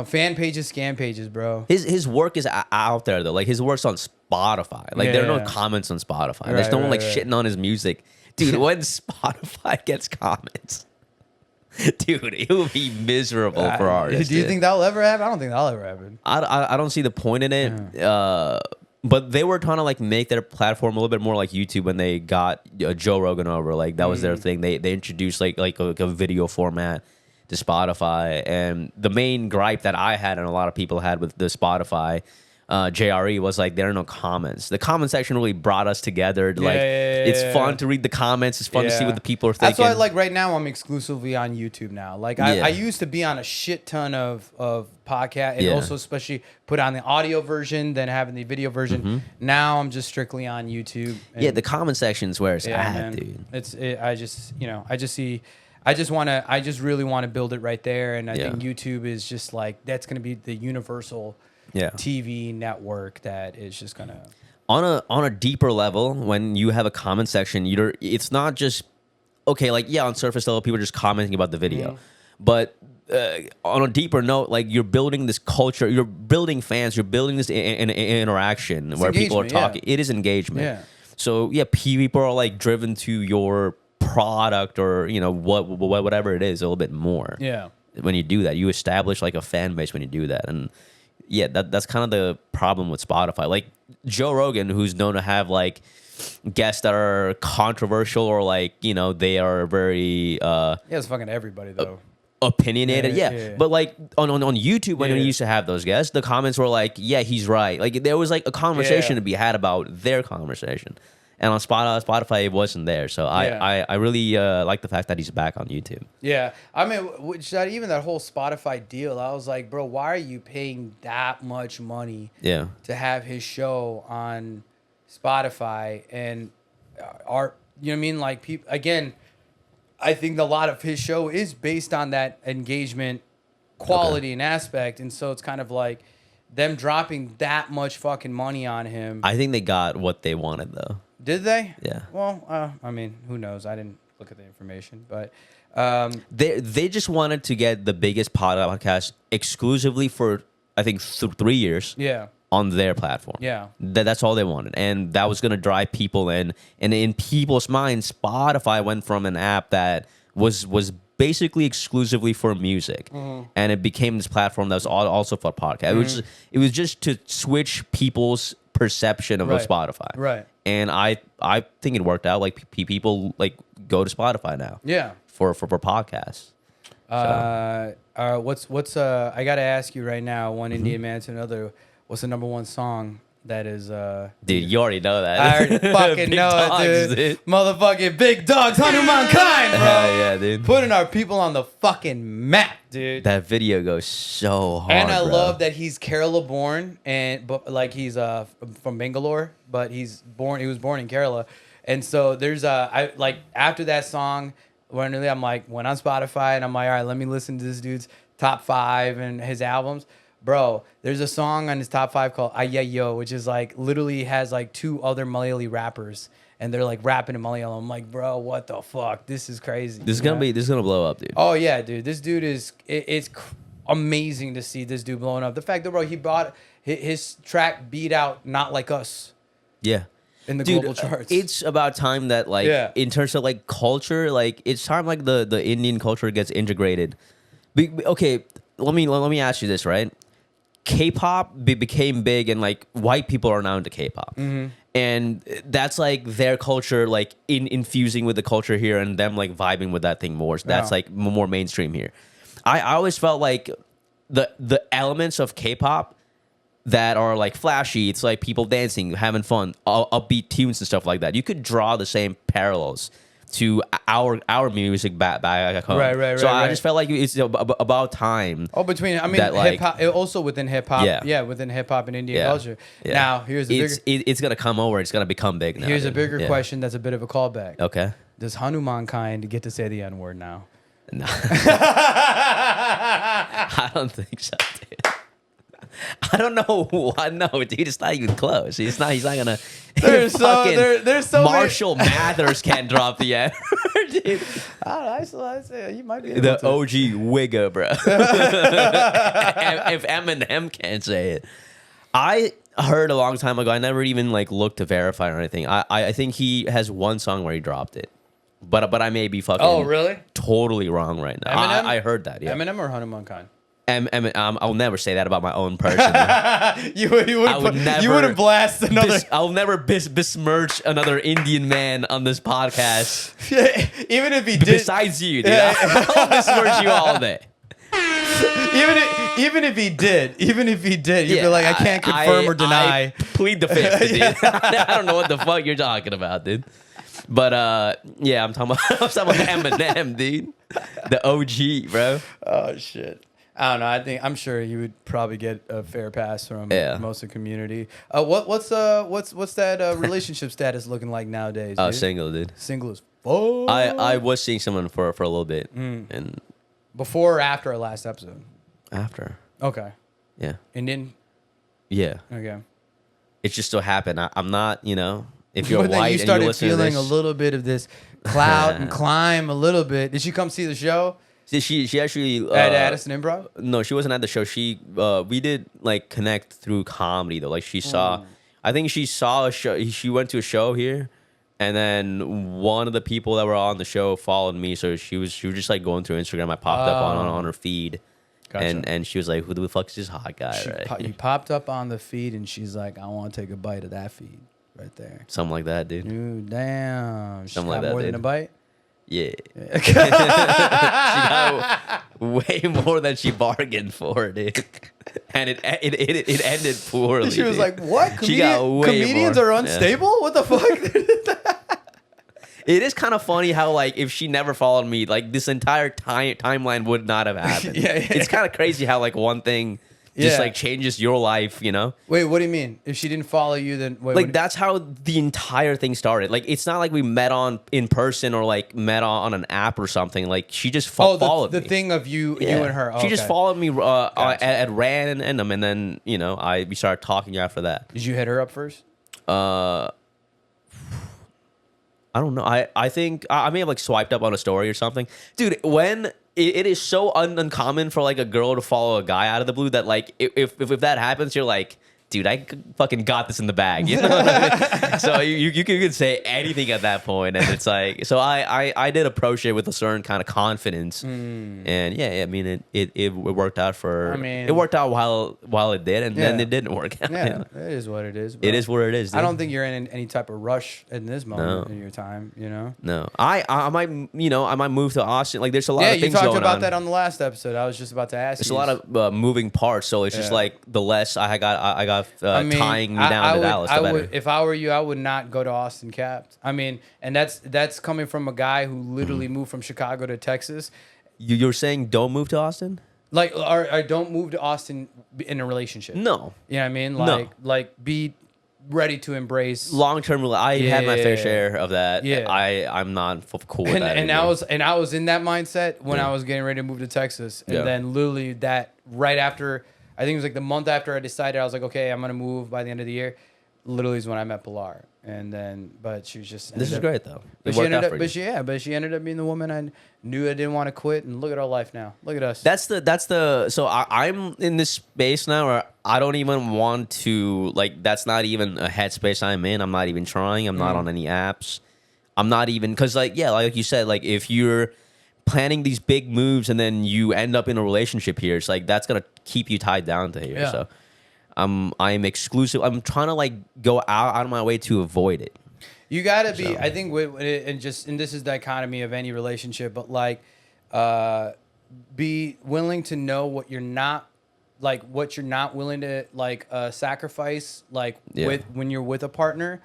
Speaker 2: Fan pages, scam pages, bro.
Speaker 4: His work is out there though. Like his work's on Spotify. Like there are no comments on Spotify. There's no one like shitting on his music, dude. When Spotify gets comments. Dude, it would be miserable for artists.
Speaker 2: Do you think that'll ever happen? I don't think that'll ever happen.
Speaker 4: I don't see the point in it. But they were trying to like make their platform a little bit more like YouTube when they got Joe Rogan over. Like that was their thing. They introduced like a video format to Spotify. And the main gripe that I had and a lot of people had with the Spotify JRE was like, there are no comments. The comment section really brought us together. Like, it's fun to read the comments. It's fun to see what the people are thinking.
Speaker 2: That's why, like, right now I'm exclusively on YouTube now. Like, I used to be on a shit ton of podcast, and also especially put on the audio version, then having the video version. Now I'm just strictly on YouTube.
Speaker 4: Yeah, the comment section is where it's at, dude.
Speaker 2: I just really want to build it right there, and I think YouTube is just like, that's going to be the universal TV network that is just gonna
Speaker 4: on a deeper level. When you have a comment section, it's not just on surface level people are just commenting about the video, but on a deeper note, like, you're building this culture, you're building fans, you're building this interaction where people are talking. It is engagement. So people are like driven to your product, or whatever it is, a little bit more. When you do that, you establish like a fan base when you do that. And that's kind of the problem with Spotify. Like Joe Rogan, who's known to have like guests that are controversial, or like, they are very
Speaker 2: it's fucking everybody though.
Speaker 4: Opinionated, but like on YouTube, when we used to have those guests, the comments were like, he's right. Like, there was like a conversation to be had about their conversation. And on Spotify, it wasn't there. So I really like the fact that he's back on YouTube.
Speaker 2: Yeah. I mean, even that whole Spotify deal, I was like, bro, why are you paying that much money to have his show on Spotify? And you know what I mean? Like, people, again, I think a lot of his show is based on that engagement quality and aspect. And so it's kind of like them dropping that much fucking money on him.
Speaker 4: I think they got what they wanted, though.
Speaker 2: Did they?
Speaker 4: Yeah.
Speaker 2: Well, I mean, who knows? I didn't look at the information, but
Speaker 4: they just wanted to get the biggest podcast exclusively for, I think, 3 years.
Speaker 2: Yeah.
Speaker 4: On their platform.
Speaker 2: Yeah.
Speaker 4: That's all they wanted, and that was gonna drive people in. And in people's minds, Spotify went from an app that was basically exclusively for music, and it became this platform that was also for podcasts. It was just to switch people's perception of Spotify.
Speaker 2: Right.
Speaker 4: And I think it worked out. Like, people like go to Spotify now.
Speaker 2: Yeah.
Speaker 4: For podcasts.
Speaker 2: What's I gotta ask you right now, one Indian man to another, what's the number one song that is
Speaker 4: Dude, you already know that.
Speaker 2: I already fucking know it, dude. Motherfucking Big Dogs, Hanuman Kind, bro.
Speaker 4: Yeah, dude.
Speaker 2: Putting our people on the fucking map, dude.
Speaker 4: That video goes so hard.
Speaker 2: And I love that he's Kerala born, but like, he's from Bangalore, but he was born in Kerala. And so there's after that song, when I'm like, went on Spotify, and I'm like, all right, let me listen to this dude's top 5 and his albums. Bro, there's a song on his top 5 called Ayayo, which is like literally has like 2 other Malayali rappers, and they're like rapping in Malayalam. I'm like, bro, what the fuck? This is crazy.
Speaker 4: This is gonna blow up, dude.
Speaker 2: Oh yeah, dude. This dude it's amazing to see this dude blowing up. The fact that, bro, he bought his track beat out Not Like Us.
Speaker 4: Yeah.
Speaker 2: In the global charts.
Speaker 4: It's about time that, like, in terms of like culture, like, it's time like the Indian culture gets integrated. Okay, let me ask you this, right? K-pop became big, and like white people are now into K-pop, and that's like their culture, like infusing with the culture here, and them like vibing with that thing more. So that's like more mainstream here. I always felt like the elements of K-pop that are like flashy, it's like people dancing, having fun, upbeat tunes and stuff like that. You could draw the same parallels to our music back home.
Speaker 2: Right.
Speaker 4: So I just felt like it's about time.
Speaker 2: Hip hop, also within hip hop. Yeah, within hip hop and Indian culture. Yeah. Now here's the
Speaker 4: it's gonna come over. It's gonna become big now.
Speaker 2: Here's a bigger question. That's a bit of a callback.
Speaker 4: Okay.
Speaker 2: Does Hanuman Kind get to say the N-word now?
Speaker 4: No. I don't think so, dude. I don't know why. No, dude, it's not even close. He's not gonna.
Speaker 2: There's so
Speaker 4: Marshall Mathers can't drop the N, dude.
Speaker 2: I say you might be
Speaker 4: the OG Wigga, bro. If Eminem can't say it, I heard a long time ago. I never even like looked to verify or anything. I think he has one song where he dropped it, but I may be fucking.
Speaker 2: Oh, really?
Speaker 4: Totally wrong right now.
Speaker 2: Eminem?
Speaker 4: I heard that. Yeah.
Speaker 2: Eminem or Hanuman Kind?
Speaker 4: I'll never say that about my own person.
Speaker 2: You wouldn't blast another.
Speaker 4: I'll never besmirch another Indian man on this podcast.
Speaker 2: Even if he did.
Speaker 4: Besides you, dude. I'll besmirch you all day.
Speaker 2: even if he did, you'd be like, I can't confirm or deny.
Speaker 4: I plead the fifth, dude. I don't know what the fuck you're talking about, dude. But yeah, I'm talking about Eminem, dude, the OG, bro.
Speaker 2: Oh shit. I don't know. I'm sure you would probably get a fair pass from most of the community. What's that relationship status looking like nowadays? Dude?
Speaker 4: Single, dude.
Speaker 2: Single as fuck.
Speaker 4: I was seeing someone for a little bit, and
Speaker 2: before or after our last episode?
Speaker 4: after,
Speaker 2: Okay.
Speaker 4: yeah,
Speaker 2: And then
Speaker 4: yeah,
Speaker 2: okay.
Speaker 4: it just so happened. I'm not, if you're
Speaker 2: But then
Speaker 4: white
Speaker 2: you
Speaker 4: and
Speaker 2: started
Speaker 4: you listen to
Speaker 2: feeling
Speaker 4: this,
Speaker 2: a little bit of this clout and climb a little bit. Did she come see the show
Speaker 4: See, she actually
Speaker 2: at Addison Improv?
Speaker 4: No, she wasn't at the show. We did like connect through comedy though. Like she saw, I think she saw a show. She went to a show here, and then one of the people that were on the show followed me. So she was just like going through Instagram. I popped up on her feed,
Speaker 2: Gotcha.
Speaker 4: and she was like, "Who the fuck is this hot guy?" Right?
Speaker 2: You popped up on the feed, and she's like, "I want to take a bite of that feed right there."
Speaker 4: Something like that, dude.
Speaker 2: Dude, damn. She
Speaker 4: Something
Speaker 2: got
Speaker 4: like that,
Speaker 2: more than
Speaker 4: dude.
Speaker 2: a bite?
Speaker 4: Yeah. She got way more than she bargained for, dude. And it ended poorly.
Speaker 2: She was
Speaker 4: dude.
Speaker 2: like, "What?
Speaker 4: She got way
Speaker 2: Comedians
Speaker 4: more.
Speaker 2: are unstable? What the fuck?"
Speaker 4: It is kind of funny how like if she never followed me, like this entire timeline would not have happened.
Speaker 2: Yeah.
Speaker 4: It's kind of crazy how like one thing just like changes your life,
Speaker 2: Wait, what do you mean? If she didn't follow you, then wait,
Speaker 4: like that's how the entire thing started. Like it's not like we met in person or like met on an app or something. Like she just followed
Speaker 2: the
Speaker 4: me.
Speaker 2: thing of you and her. Oh,
Speaker 4: She just
Speaker 2: okay.
Speaker 4: followed me
Speaker 2: Gotcha.
Speaker 4: at Rand and them, and then we started talking after that.
Speaker 2: Did you hit her up first?
Speaker 4: I don't know. I think I may have like swiped up on a story or something, dude. When it is so uncommon for like a girl to follow a guy out of the blue that like if that happens, you're like, dude, I fucking got this in the bag. You know what I mean? So you can say anything at that point, and it's like, so I did approach it with a certain kind of confidence, and yeah, I mean it worked out it worked out while it did, and then it didn't work out.
Speaker 2: Yeah, it is what it is. Bro.
Speaker 4: It is what it is. Dude.
Speaker 2: I don't think you're in any type of rush in this moment in your time.
Speaker 4: No, I might move to Austin. Like there's a lot of
Speaker 2: Yeah,
Speaker 4: things
Speaker 2: you talked
Speaker 4: going
Speaker 2: about
Speaker 4: on.
Speaker 2: that on the last episode. I was just about to ask.
Speaker 4: There's
Speaker 2: you.
Speaker 4: a lot of moving parts, so it's just like the less I got tying me down to Dallas, the better.
Speaker 2: If I were you, I would not go to Austin capped. I mean, and that's coming from a guy who literally moved from Chicago to Texas.
Speaker 4: You're saying don't move to Austin?
Speaker 2: Like, or don't move to Austin in a relationship.
Speaker 4: No.
Speaker 2: You know what I mean?
Speaker 4: No.
Speaker 2: Like be ready to embrace
Speaker 4: Long term, I had my fair share of that.
Speaker 2: Yeah.
Speaker 4: I'm not cool with that.
Speaker 2: And I was in that mindset when I was getting ready to move to Texas, and then literally that right after, I think it was like the month after I decided, I was like, okay, I'm gonna move by the end of the year. Literally is when I met Pilar, and then but she was just
Speaker 4: This is great though.
Speaker 2: But she ended up being the woman I knew I didn't want to quit, and look at our life now. Look at us.
Speaker 4: That's the so I'm in this space now where I don't even want to, like, that's not even a headspace I'm in. I'm not even trying. I'm not on any apps. I'm not even, because like you said, like if you're planning these big moves and then you end up in a relationship here, it's like that's gonna keep you tied down to here.
Speaker 2: Yeah.
Speaker 4: So I'm exclusive. I'm trying to like go out of my way to avoid it.
Speaker 2: You gotta be. I think and this is the dichotomy of any relationship, but like, be willing to know what you're not willing to like sacrifice like when you're with a partner,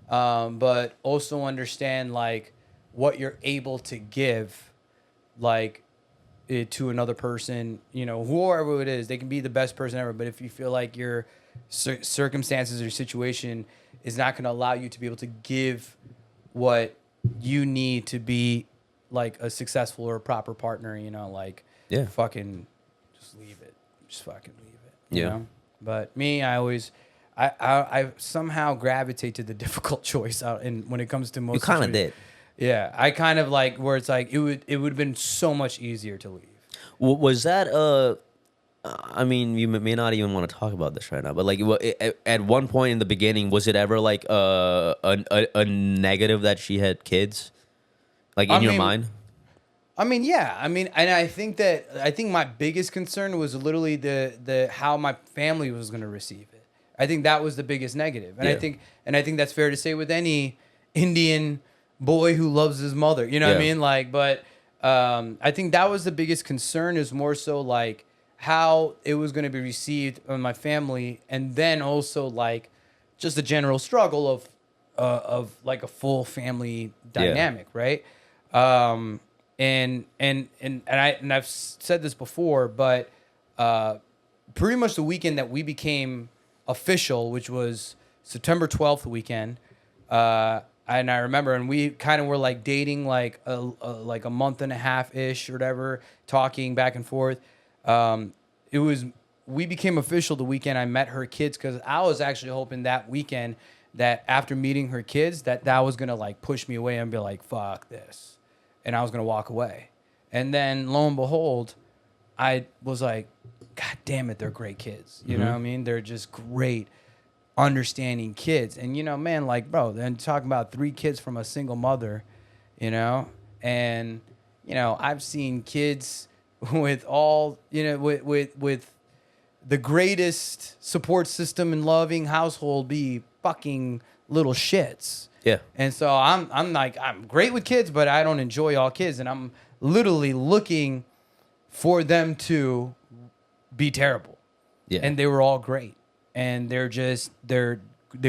Speaker 2: but also understand like what you're able to give, like it to another person. Whoever it is, they can be the best person ever, but if you feel like your circumstances or situation is not going to allow you to be able to give what you need to be like a successful or a proper partner, fucking just leave it. Just fucking leave it. You know? But me, I somehow gravitate to the difficult choice when it comes to most.
Speaker 4: You kind of did.
Speaker 2: Yeah, I kind of like where it's like it would have been so much easier to leave.
Speaker 4: Was that I mean, you may not even want to talk about this right now, but like at one point in the beginning, was it ever like a negative that she had kids, like in your mind?
Speaker 2: I mean, yeah. I mean, and I think my biggest concern was literally the how my family was going to receive it. I think that was the biggest negative, and I think that's fair to say with any Indian boy who loves his mother. You know what I mean? Like, but I think that was the biggest concern. Is more so like, how it was going to be received by my family, and then also like just the general struggle of like a full family dynamic, right? And I've said this before, but pretty much the weekend that we became official, which was September 12th weekend, and I remember, and we kind of were like dating like a month and a half ish or whatever, talking back and forth. We became official the weekend I met her kids, because I was actually hoping that weekend that after meeting her kids that was gonna like push me away and be like, fuck this, and I was gonna walk away. And then lo and behold, I was like, God damn it, they're great kids. You know what I mean? They're just great, understanding kids. And, you know, man, like, bro, then talking about 3 kids from a single mother, you know? And, you know, I've seen kids with all, you know, with the greatest support system and loving household be fucking little shits.
Speaker 4: Yeah.
Speaker 2: And so I'm like, I'm great with kids, but I don't enjoy all kids. And I'm literally looking for them to be terrible. Yeah. And they were all great. And they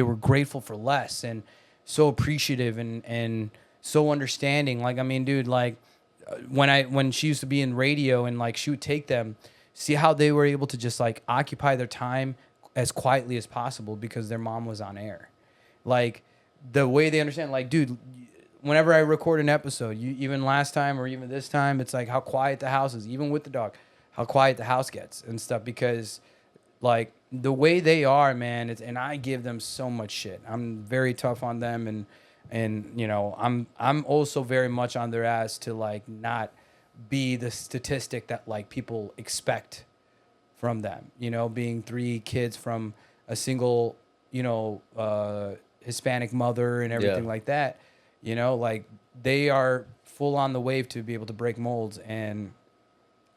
Speaker 2: were grateful for less and so appreciative and so understanding. Like, I mean, dude, like when she used to be in radio and like she would take them, see how they were able to just like occupy their time as quietly as possible because their mom was on air. Like the way they understand, like, dude, whenever I record an episode, even last time or even this time, it's like how quiet the house is, even with the dog, how quiet the house gets and stuff, because like the way they are, man, and I give them so much shit. I'm very tough on them, and you know, I'm also very much on their ass to like not be the statistic that like people expect from them, you know, being 3 kids from a single, you know, Hispanic mother and everything like that, you know, like they are full on the wave to be able to break molds, and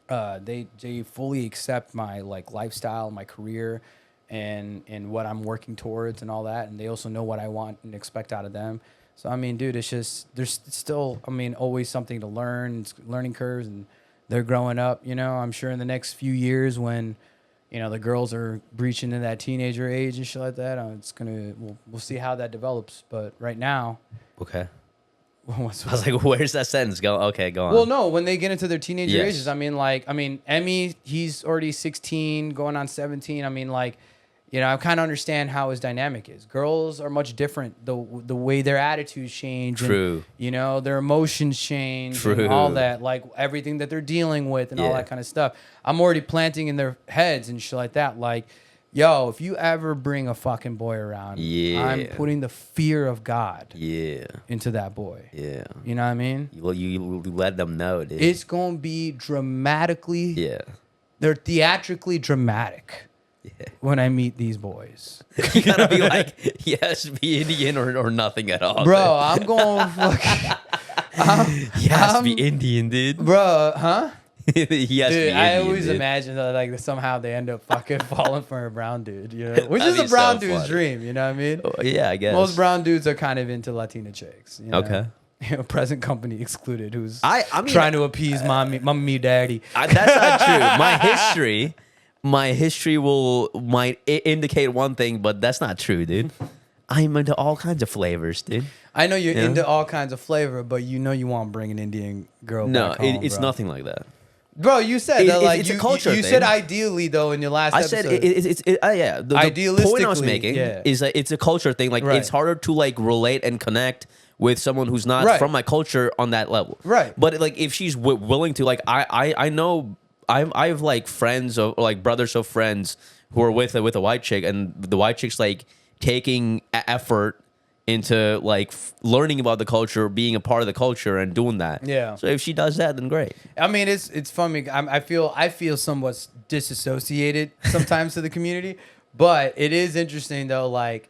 Speaker 2: they fully accept my like lifestyle, my career, and what I'm working towards and all that, and they also know what I want and expect out of them. So I mean, dude, it's just there's still, I mean, always something to learn. It's learning curves, and they're growing up. You know, I'm sure in the next few years when, you know, the girls are breaching into that teenager age and shit like that, we'll see how that develops. But right now,
Speaker 4: okay. I was like, where's that sentence going? Okay, go on.
Speaker 2: Well, no, when they get into their teenager ages, I mean, Emmy, he's already 16, going on 17. I mean, like, you know, I kind of understand how his dynamic is. Girls are much different. The way their attitudes change.
Speaker 4: True.
Speaker 2: And, you know, their emotions change.
Speaker 4: True.
Speaker 2: And all that, like everything that they're dealing with and all that kind of stuff. I'm already planting in their heads and shit like that. Like, yo, if you ever bring a fucking boy around, I'm putting the fear of God into that boy. Yeah. You know what I mean?
Speaker 4: Well, you let them know, dude.
Speaker 2: It's going to be dramatically. They're theatrically dramatic. When I meet these boys,
Speaker 4: you gotta be like, yes, be Indian or nothing at all,
Speaker 2: bro. I'm going fucking.
Speaker 4: Yes, be Indian, dude.
Speaker 2: Bro, huh?
Speaker 4: Yes,
Speaker 2: dude,
Speaker 4: be Indian,
Speaker 2: I always
Speaker 4: dude.
Speaker 2: imagine that like somehow they end up fucking falling for a brown dude, you know, which is a brown dude's dream. You know what I mean?
Speaker 4: Oh, yeah, I guess
Speaker 2: most brown dudes are kind of into Latina chicks. You know?
Speaker 4: Okay.
Speaker 2: You know, present company excluded, who's
Speaker 4: I mean,
Speaker 2: trying to appease mommy, daddy.
Speaker 4: That's not true. My history might indicate one thing, but that's not true, dude. I'm into all kinds of flavors, dude.
Speaker 2: I know you're into all kinds of flavor, but you know you won't bring an Indian girl back home,
Speaker 4: it's
Speaker 2: bro.
Speaker 4: Nothing like that.
Speaker 2: Bro, you said that, like,
Speaker 4: it's a culture
Speaker 2: you
Speaker 4: thing.
Speaker 2: said ideally, though, in your last episode.
Speaker 4: I said the point I was making is that it's a culture thing. Like, it's harder to, like, relate and connect with someone who's not from my culture on that level.
Speaker 2: Right.
Speaker 4: But, like, if she's willing to, like, I know... I have like friends or like brothers of friends who are with a white chick, and the white chick's like taking effort into like learning about the culture, being a part of the culture, and doing that.
Speaker 2: Yeah.
Speaker 4: So if she does that, then great.
Speaker 2: I mean, it's funny. I feel somewhat disassociated sometimes to the community, but it is interesting though. Like,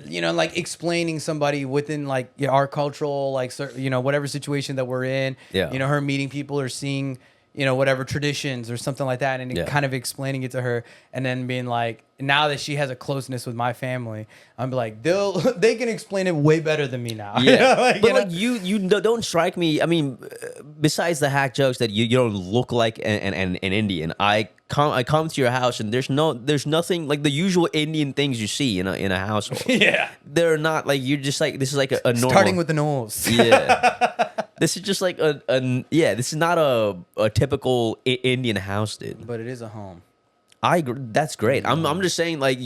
Speaker 2: you know, like explaining somebody within like our cultural, like, you know, whatever situation that we're in.
Speaker 4: Yeah.
Speaker 2: You know, her meeting people or seeing, whatever traditions or something like that, and kind of explaining it to her, and then being like, now that she has a closeness with my family, I'm like, they can explain it way better than me now.
Speaker 4: Yeah, but you don't strike me. I mean, besides the hack jokes that you don't look like an Indian, I come to your house and there's nothing like the usual Indian things you see in a household.
Speaker 2: Yeah,
Speaker 4: they're not like, you're just like, this is like a normal,
Speaker 2: starting with the nose.
Speaker 4: Yeah. This is just like this is not a typical Indian house, dude.
Speaker 2: But it is a home.
Speaker 4: That's great. I'm just saying, like,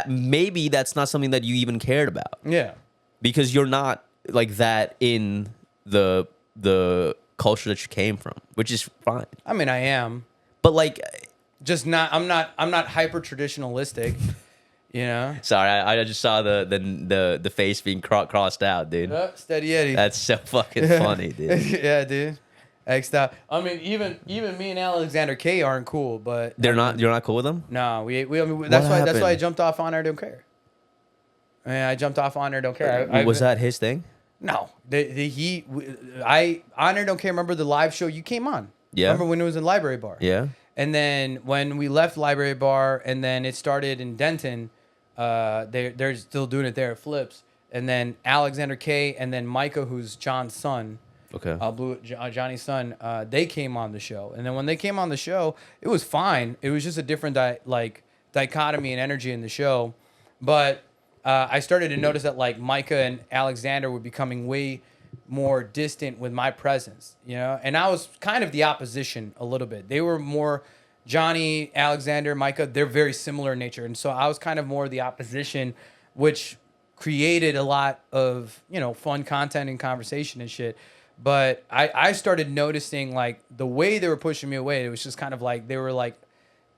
Speaker 4: maybe that's not something that you even cared about.
Speaker 2: Yeah.
Speaker 4: Because you're not like that in the culture that you came from, which is fine.
Speaker 2: I mean, I am.
Speaker 4: But like,
Speaker 2: just not. I'm not hyper traditionalistic.
Speaker 4: Sorry, I just saw the face being crossed out, dude.
Speaker 2: Steady Eddie.
Speaker 4: That's so fucking funny, dude.
Speaker 2: Yeah, dude. X'd out. I mean, even me and Alexander K aren't cool, but
Speaker 4: you're not cool with them.
Speaker 2: No, that's why I jumped off On Air Don't Care. I jumped off On Air Don't Care.
Speaker 4: Was that his thing?
Speaker 2: No, On Air Don't Care. Remember the live show you came on?
Speaker 4: Yeah.
Speaker 2: Remember when it was in Library Bar?
Speaker 4: Yeah.
Speaker 2: And then when we left Library Bar, and then it started in Denton. They're still doing it there at Flips, and then Alexander K and then Micah, who's John's son, Johnny's son, they came on the show, and then when they came on the show, it was fine. It was just a different dichotomy and energy in the show, but I started to notice that like Micah and Alexander were becoming way more distant with my presence, and I was kind of the opposition a little bit. They were more. Johnny, Alexander, Micah, they're very similar in nature. And so I was kind of more the opposition, which created a lot of, fun content and conversation and shit. But I started noticing like the way they were pushing me away, it was just kind of like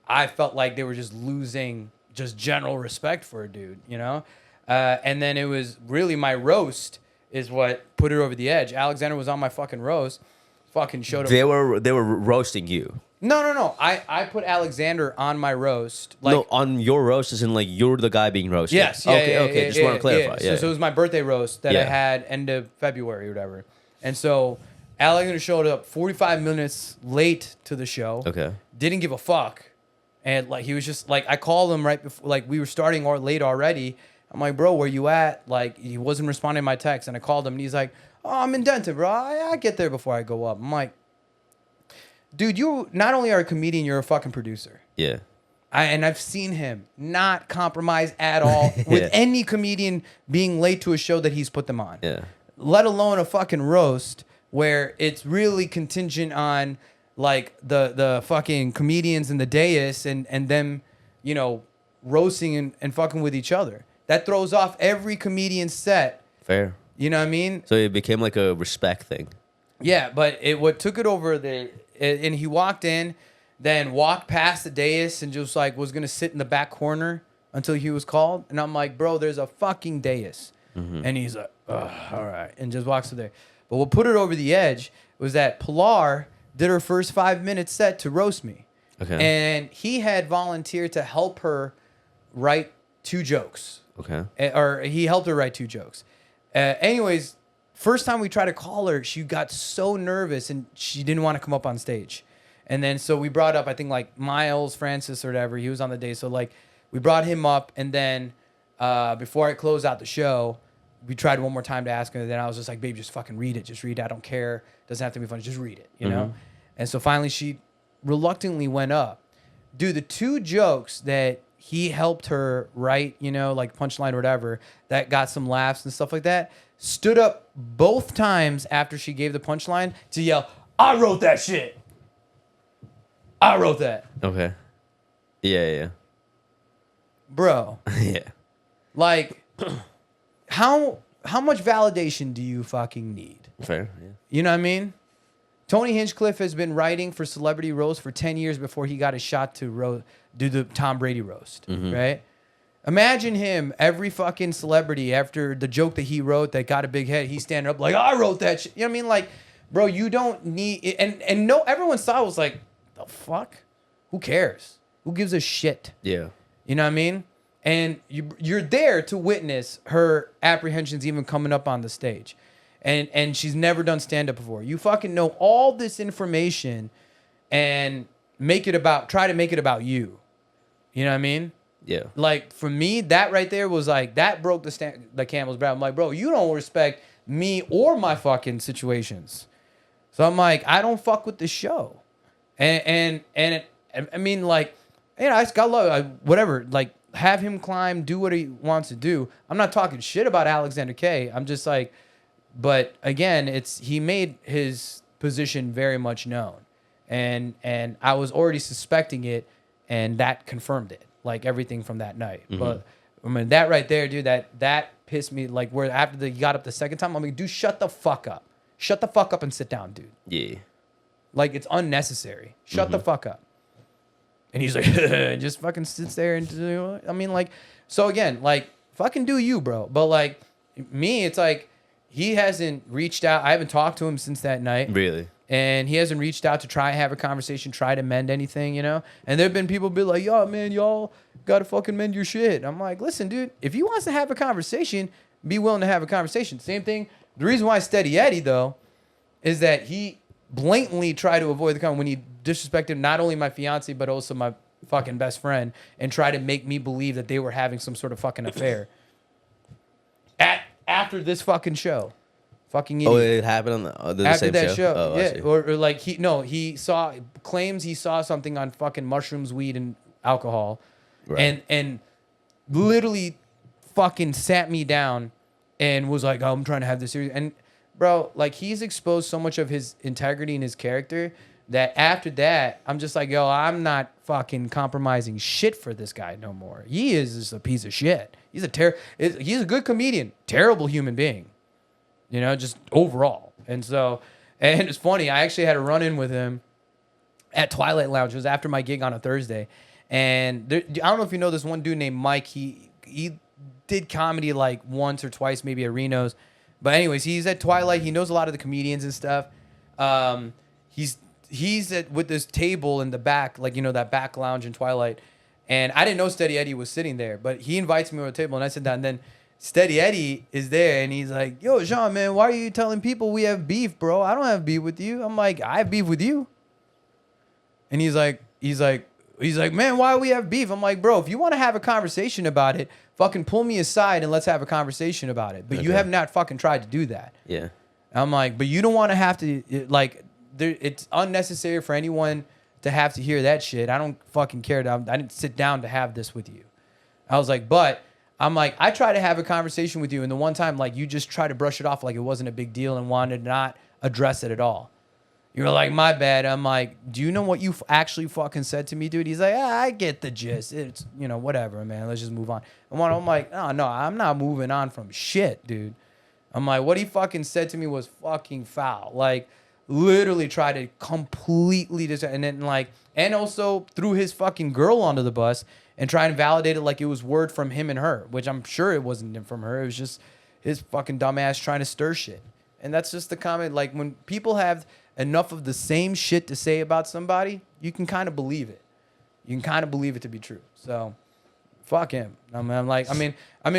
Speaker 2: I felt like they were just losing just general respect for a dude, and then it was really my roast is what put it over the edge. Alexander was on my fucking roast, fucking showed up.
Speaker 4: They were roasting you.
Speaker 2: No. I put Alexander on my roast.
Speaker 4: No, on your roast is in like you're the guy being roasted.
Speaker 2: Yes.
Speaker 4: Okay. Just want to clarify.
Speaker 2: Yeah. So it was my birthday roast that I had end of February or whatever. And so Alexander showed up 45 minutes late to the show.
Speaker 4: Okay.
Speaker 2: Didn't give a fuck. And like he was just like, I called him right before, like we were starting late already. I'm like, bro, where you at? Like he wasn't responding to my text. And I called him and he's like, oh, I'm in Denton, bro. I get there before I go up. I'm like, dude, you not only are a comedian, you're a fucking producer.
Speaker 4: Yeah.
Speaker 2: And I've seen him not compromise at all with any comedian being late to a show that he's put them on.
Speaker 4: Yeah.
Speaker 2: Let alone a fucking roast where it's really contingent on like the fucking comedians and the dais and them, roasting and fucking with each other. That throws off every comedian's set.
Speaker 4: Fair.
Speaker 2: You know what I mean?
Speaker 4: So it became like a respect thing.
Speaker 2: Yeah, but what took it over and he walked in, then walked past the dais and just like was gonna sit in the back corner until he was called. And I'm like, bro, there's a fucking dais. Mm-hmm. And he's like, all right, and just walks to there. But what put it over the edge was that Pilar did her first 5-minute set to roast me.
Speaker 4: Okay.
Speaker 2: And he had volunteered to help her write 2 jokes.
Speaker 4: Okay.
Speaker 2: Or he helped her write 2 jokes. Anyways, first time we tried to call her, she got so nervous and she didn't want to come up on stage. And then so we brought up, I think like Miles Francis or whatever. He was on the day. So like we brought him up, and then before I closed out the show, we tried one more time to ask her. And then I was just like, babe, just fucking read it. Just read it. I don't care. Doesn't have to be funny. Just read it, you know? And so finally she reluctantly went up. Dude, the 2 jokes that he helped her write, like punchline or whatever, that got some laughs and stuff like that, stood up both times after she gave the punchline to yell, I wrote that shit. I wrote that.
Speaker 4: Okay. Yeah.
Speaker 2: Bro.
Speaker 4: Yeah.
Speaker 2: Like, how much validation do you fucking need?
Speaker 4: Fair, yeah.
Speaker 2: You know what I mean? Tony Hinchcliffe has been writing for Celebrity Roast for 10 years before he got a shot to do the Tom Brady roast, right? Imagine him, every fucking celebrity, after the joke that he wrote that got a big head, he's standing up like, I wrote that shit. You know what I mean? Like, bro, you don't need it. And no, everyone's thought was like, the fuck? Who cares? Who gives a shit?
Speaker 4: Yeah.
Speaker 2: You know what I mean? And you're there to witness her apprehensions even coming up on the stage. And she's never done stand-up before. You fucking know all this information and try to make it about you. You know what I mean?
Speaker 4: Yeah.
Speaker 2: Like for me, that right there was like that broke the camel's back. I'm like, bro, you don't respect me or my fucking situations. So I'm like, I don't fuck with the show, I mean, like, you know, I just got love, whatever. Like, have him climb, do what he wants to do. I'm not talking shit about Alexander K. I'm just like, but again, he made his position very much known, and I was already suspecting it, and that confirmed it, like everything from that night. Mm-hmm. But I mean, that right there, dude, that pissed me. Like, where after he got up the second time, I'm like, dude, shut the fuck up. Shut the fuck up and sit down, dude.
Speaker 4: Yeah.
Speaker 2: Like, it's unnecessary. Shut the fuck up. And he's like, just fucking sits there and, I mean, like, so again, like, fucking do you, bro. But, like, me, it's like, he hasn't reached out. I haven't talked to him since that night.
Speaker 4: Really?
Speaker 2: And he hasn't reached out to try and have a conversation, try to mend anything, you know? And there have been people be like, yo, man, y'all got to fucking mend your shit. I'm like, listen, dude, if he wants to have a conversation, be willing to have a conversation. Same thing. The reason why Steady Eddie, though, is that he blatantly tried to avoid the comment when he disrespected not only my fiance, but also my fucking best friend, and tried to make me believe that they were having some sort of fucking affair. After this fucking show. Fucking idiot.
Speaker 4: Oh, it happened on the
Speaker 2: after
Speaker 4: same
Speaker 2: that show.
Speaker 4: Oh,
Speaker 2: yeah. Or like claims he saw something on fucking mushrooms, weed, and alcohol. Right. And literally fucking sat me down and was like, oh, I'm trying to have this series. And bro, like, he's exposed so much of his integrity and his character that after that, I'm just like, yo, I'm not fucking compromising shit for this guy no more. He is just a piece of shit. He's a good comedian, terrible human being. You know, just overall. And it's funny, I actually had a run-in with him at Twilight Lounge. It was after my gig on a Thursday. And I don't know if you know this one dude named Mike. He did comedy like once or twice, maybe at Reno's. But anyways, he's at Twilight. He knows a lot of the comedians and stuff. He's with this table in the back, like, you know, that back lounge in Twilight. And I didn't know Steady Eddie was sitting there, but he invites me to the table, and I sit down. And then Steady Eddie is there, and he's like, yo, Jean, man, why are you telling people we have beef, bro? I don't have beef with you. I'm like, I have beef with you. And he's like, man, why do we have beef? I'm like, bro, if you want to have a conversation about it, fucking pull me aside and let's have a conversation about it. But you have not fucking tried to do that.
Speaker 4: Yeah.
Speaker 2: I'm like, but you don't want to have to, like, it's unnecessary for anyone to have to hear that shit. I don't fucking care. I didn't sit down to have this with you. I was like, but I'm like, I try to have a conversation with you, and the one time, like, you just try to brush it off like it wasn't a big deal and wanted to not address it at all. You were like, my bad. I'm like, do you know what you actually fucking said to me, dude? He's like, I get the gist. It's, you know, whatever, man. Let's just move on. And I'm like, no, I'm not moving on from shit, dude. I'm like, what he fucking said to me was fucking foul. Like, literally tried to completely and then like, and also threw his fucking girl onto the bus and try and validate it like it was word from him and her, which I'm sure it wasn't from her. It was just his fucking dumbass trying to stir shit. And that's just the comment. Like, when people have enough of the same shit to say about somebody, you can kind of believe it. You can kind of believe it to be true. So, fuck him. I mean,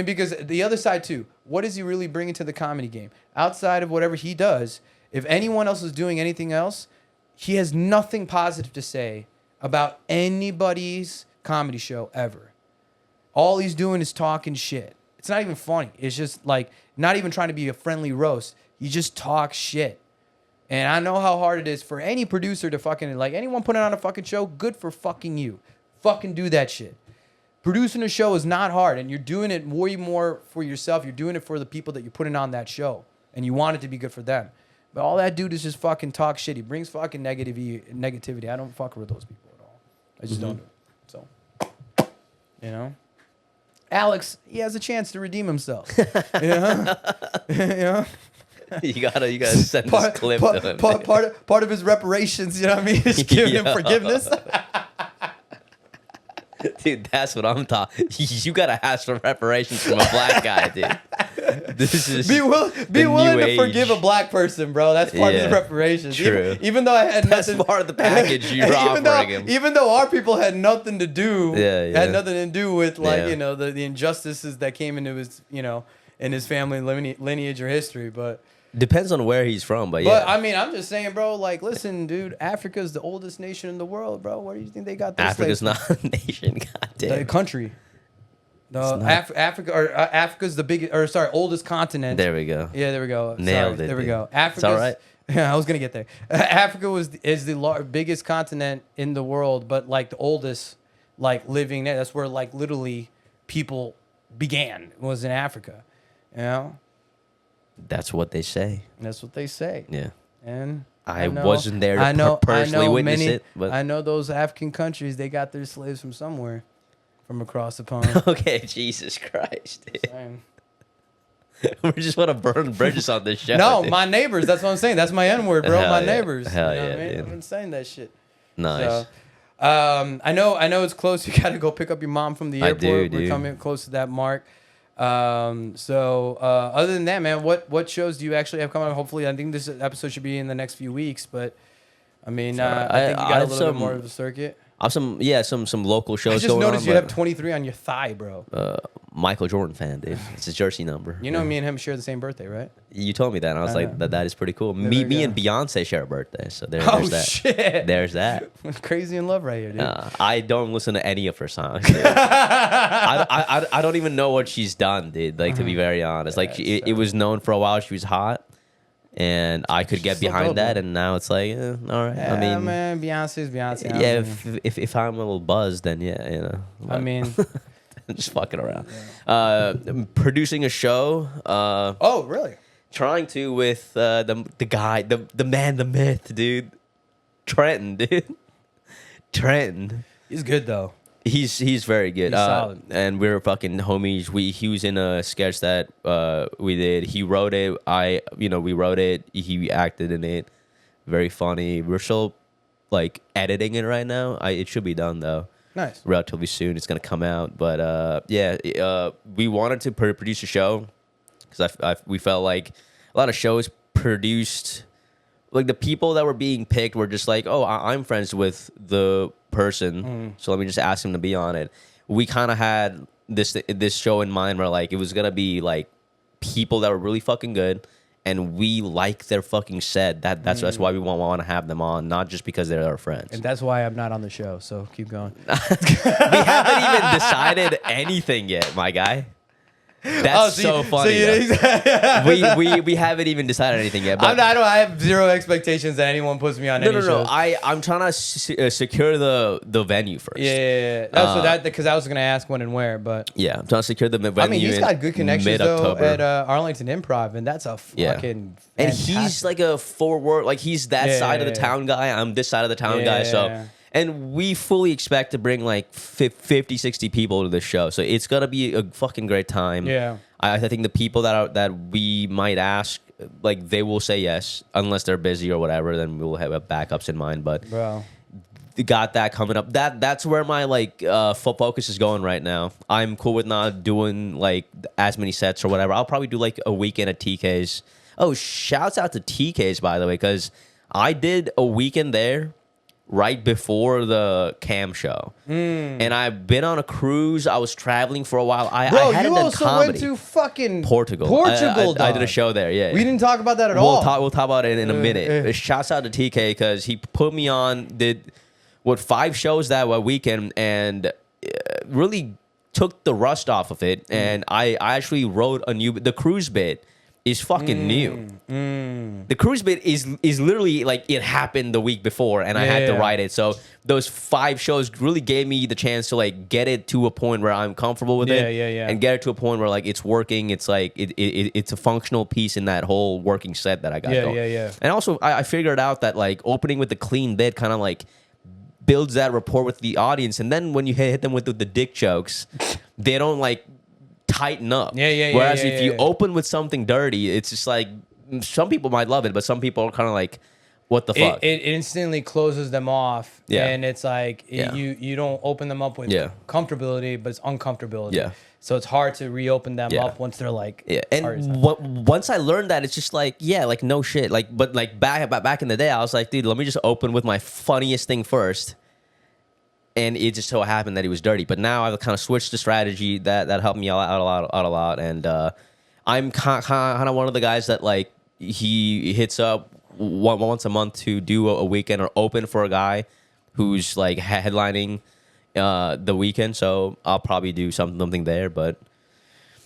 Speaker 2: because the other side too, what is he really bringing to the comedy game? Outside of whatever he does, if anyone else is doing anything else, he has nothing positive to say about anybody's comedy show ever. All he's doing is talking shit. It's not even funny. It's just like not even trying to be a friendly roast. He just talks shit. And I know how hard it is for any producer to fucking, like, anyone putting on a fucking show, good for fucking you. Fucking do that shit. Producing a show is not hard, and you're doing it way more for yourself. You're doing it for the people that you're putting on that show, and you want it to be good for them. But all that dude is just fucking talk shit. He brings fucking negativity. I don't fuck with those people at all. I just don't do it. So, you know? Alex, he has a chance to redeem himself. You know? You know?
Speaker 4: You gotta send this clip to him.
Speaker 2: Part of his reparations, you know what I mean? Is giving him forgiveness.
Speaker 4: Dude, that's what I'm talking. You gotta ask for reparations from a black guy, dude. This is
Speaker 2: be willing to forgive a black person, bro. That's part of his reparations.
Speaker 4: True.
Speaker 2: Even though I had
Speaker 4: that's
Speaker 2: nothing,
Speaker 4: part of the package you're offering him.
Speaker 2: Even though our people had nothing to do, had nothing to do with, like, you know, the injustices that came into his, you know, in his family lineage or history. But
Speaker 4: Depends on where he's from, but yeah.
Speaker 2: But I mean, I'm just saying, bro. Like, listen, dude. Africa's the oldest nation in the world, bro. Where do you think they got their
Speaker 4: Africa's
Speaker 2: slaves
Speaker 4: not a nation. Goddamn.
Speaker 2: the country. Africa's the biggest, or sorry, oldest continent.
Speaker 4: There we go.
Speaker 2: Yeah, there we go.
Speaker 4: Nailed
Speaker 2: Sorry,
Speaker 4: it.
Speaker 2: There we
Speaker 4: dude.
Speaker 2: go. Africa's,
Speaker 4: It's all right.
Speaker 2: Yeah, I was gonna get there. Africa is the biggest continent in the world, but like the oldest, like living there. That's where like literally people began, was in Africa. You know,
Speaker 4: That's what they say.
Speaker 2: that's what they say.
Speaker 4: Yeah.
Speaker 2: And
Speaker 4: I
Speaker 2: know-
Speaker 4: wasn't there to personally witness it, but
Speaker 2: I know those African countries, they got their slaves from somewhere, from across the pond.
Speaker 4: okay, Jesus Christ. Dude.
Speaker 2: Saying.
Speaker 4: We just want to burn bridges on this show.
Speaker 2: No,
Speaker 4: dude.
Speaker 2: my neighbors. That's what I'm saying. That's my N word, bro.
Speaker 4: Hell
Speaker 2: My
Speaker 4: yeah.
Speaker 2: neighbors.
Speaker 4: Hell
Speaker 2: you know
Speaker 4: yeah,
Speaker 2: what I mean?
Speaker 4: dude.
Speaker 2: I've been saying that shit.
Speaker 4: Nice.
Speaker 2: So, I know it's close. You got to go pick up your mom from the
Speaker 4: I
Speaker 2: airport.
Speaker 4: do,
Speaker 2: We're
Speaker 4: dude.
Speaker 2: coming close to that mark. Other than that, man, what shows do you actually have coming up? Hopefully, I think this episode should be in the next few weeks. But I mean, I think you got a
Speaker 4: have
Speaker 2: little bit
Speaker 4: some-
Speaker 2: more of a circuit.
Speaker 4: some local shows
Speaker 2: I just
Speaker 4: going
Speaker 2: noticed
Speaker 4: on.
Speaker 2: you
Speaker 4: but,
Speaker 2: have 23 on your thigh, bro.
Speaker 4: Michael Jordan fan, dude. It's his jersey number.
Speaker 2: You know, me and him share the same birthday, right?
Speaker 4: You told me that, and I was
Speaker 2: I
Speaker 4: like,
Speaker 2: know.
Speaker 4: that is pretty cool.
Speaker 2: There
Speaker 4: Me
Speaker 2: we
Speaker 4: and
Speaker 2: go.
Speaker 4: Beyonce share a birthday, so there's
Speaker 2: Oh
Speaker 4: that.
Speaker 2: shit!
Speaker 4: There's that.
Speaker 2: Crazy in love right here, dude.
Speaker 4: I don't listen to any of her songs. Dude. I don't even know what she's done, dude. Like to be very honest, like it was known for a while she was hot, and I could get
Speaker 2: still
Speaker 4: behind
Speaker 2: dope,
Speaker 4: that,
Speaker 2: man.
Speaker 4: and now it's like, all right.
Speaker 2: Yeah,
Speaker 4: I mean,
Speaker 2: man, Beyonce's Beyonce.
Speaker 4: yeah. If I'm a little buzzed, then yeah, you know.
Speaker 2: I mean,
Speaker 4: just fucking around. Producing a show.
Speaker 2: oh really?
Speaker 4: Trying to with the guy, the man, the myth, dude. Trenton, dude. Trenton.
Speaker 2: He's good though.
Speaker 4: He's very good.
Speaker 2: He's solid.
Speaker 4: And we're fucking homies. He was in a sketch that we did. He wrote it. We wrote it. He acted in it. Very funny. We're still like editing it right now. It should be done though.
Speaker 2: Nice.
Speaker 4: Relatively soon. It's gonna come out. But we wanted to produce a show because we felt like a lot of shows produced, like the people that were being picked were just like, oh, I'm friends with the person, so let me just ask him to be on it. We kind of had this show in mind where like it was gonna be like people that were really fucking good, and we like their fucking set. That's why we want to have them on, not just because they're our friends.
Speaker 2: And that's why I'm not on the show. So keep going.
Speaker 4: We haven't even decided anything yet, my guy. That's so funny. though. We haven't even decided anything yet. But
Speaker 2: I have zero expectations that anyone puts me on any
Speaker 4: no.
Speaker 2: shows.
Speaker 4: I'm trying to secure the venue first.
Speaker 2: Yeah. That's because I was gonna ask when and where, but
Speaker 4: Yeah, I'm trying to secure the venue.
Speaker 2: I mean, he's got good connections though
Speaker 4: mid-October.
Speaker 2: at Arlington Improv, and that's a fucking.
Speaker 4: And he's
Speaker 2: fantastic-
Speaker 4: like a forward, like he's that
Speaker 2: Yeah,
Speaker 4: side of the
Speaker 2: yeah,
Speaker 4: town guy. I'm this side of the town guy. So,
Speaker 2: Yeah.
Speaker 4: and we fully expect to bring like 50, 60 people to the show. So it's gonna be a fucking great time.
Speaker 2: Yeah.
Speaker 4: I think the people that we might ask, like they will say yes, unless they're busy or whatever. Then we'll have backups in mind. But
Speaker 2: bro.
Speaker 4: got that coming up. That's where my like focus is going right now. I'm cool with not doing like as many sets or whatever. I'll probably do like a weekend at TK's. Oh, shouts out to TK's by the way, because I did a weekend there right before the Cam show, and I've been on a cruise. I was traveling for a while. I hadn't
Speaker 2: you
Speaker 4: done
Speaker 2: also
Speaker 4: comedy.
Speaker 2: went to fucking
Speaker 4: Portugal.
Speaker 2: Portugal,
Speaker 4: I did a
Speaker 2: dog.
Speaker 4: show there. Yeah,
Speaker 2: We didn't talk about that at
Speaker 4: we'll
Speaker 2: all.
Speaker 4: talk about it in a minute. Shouts out to TK because he put me on, did 5 shows that weekend, and really took the rust off of it. And I actually wrote the cruise bit is fucking new. The cruise bit is literally like it happened the week before, and I had to
Speaker 2: Yeah.
Speaker 4: write it. So those 5 shows really gave me the chance to like get it to a point where I'm comfortable with it,
Speaker 2: Yeah.
Speaker 4: and get it to a point where like it's working. It's like it's a functional piece in that whole working set that I got going.
Speaker 2: Yeah.
Speaker 4: And also I figured out that like opening with the clean bit kind of like builds that rapport with the audience, and then when you hit them with the dick jokes, they don't like tighten up.
Speaker 2: Yeah,
Speaker 4: Whereas
Speaker 2: yeah,
Speaker 4: if you
Speaker 2: yeah.
Speaker 4: open with something dirty, it's just like some people might love it, but some people are kind of like, what the fuck?
Speaker 2: It instantly closes them off,
Speaker 4: Yeah.
Speaker 2: and it's like
Speaker 4: Yeah.
Speaker 2: you don't open them up with
Speaker 4: Yeah.
Speaker 2: comfortability, but it's uncomfortability.
Speaker 4: Yeah.
Speaker 2: So it's hard to reopen them
Speaker 4: Yeah.
Speaker 2: up once they're like.
Speaker 4: Yeah,
Speaker 2: hard as
Speaker 4: and
Speaker 2: hell.
Speaker 4: once I learned that, it's just like, yeah, like no shit, like, but like back in the day, I was like, dude, let me just open with my funniest thing first, and it just so happened that he was dirty. But now I've kind of switched the strategy that helped me out a lot, and I'm kind of one of the guys that like he hits up once a month to do a weekend or open for a guy who's like headlining the weekend. So I'll probably do something there. But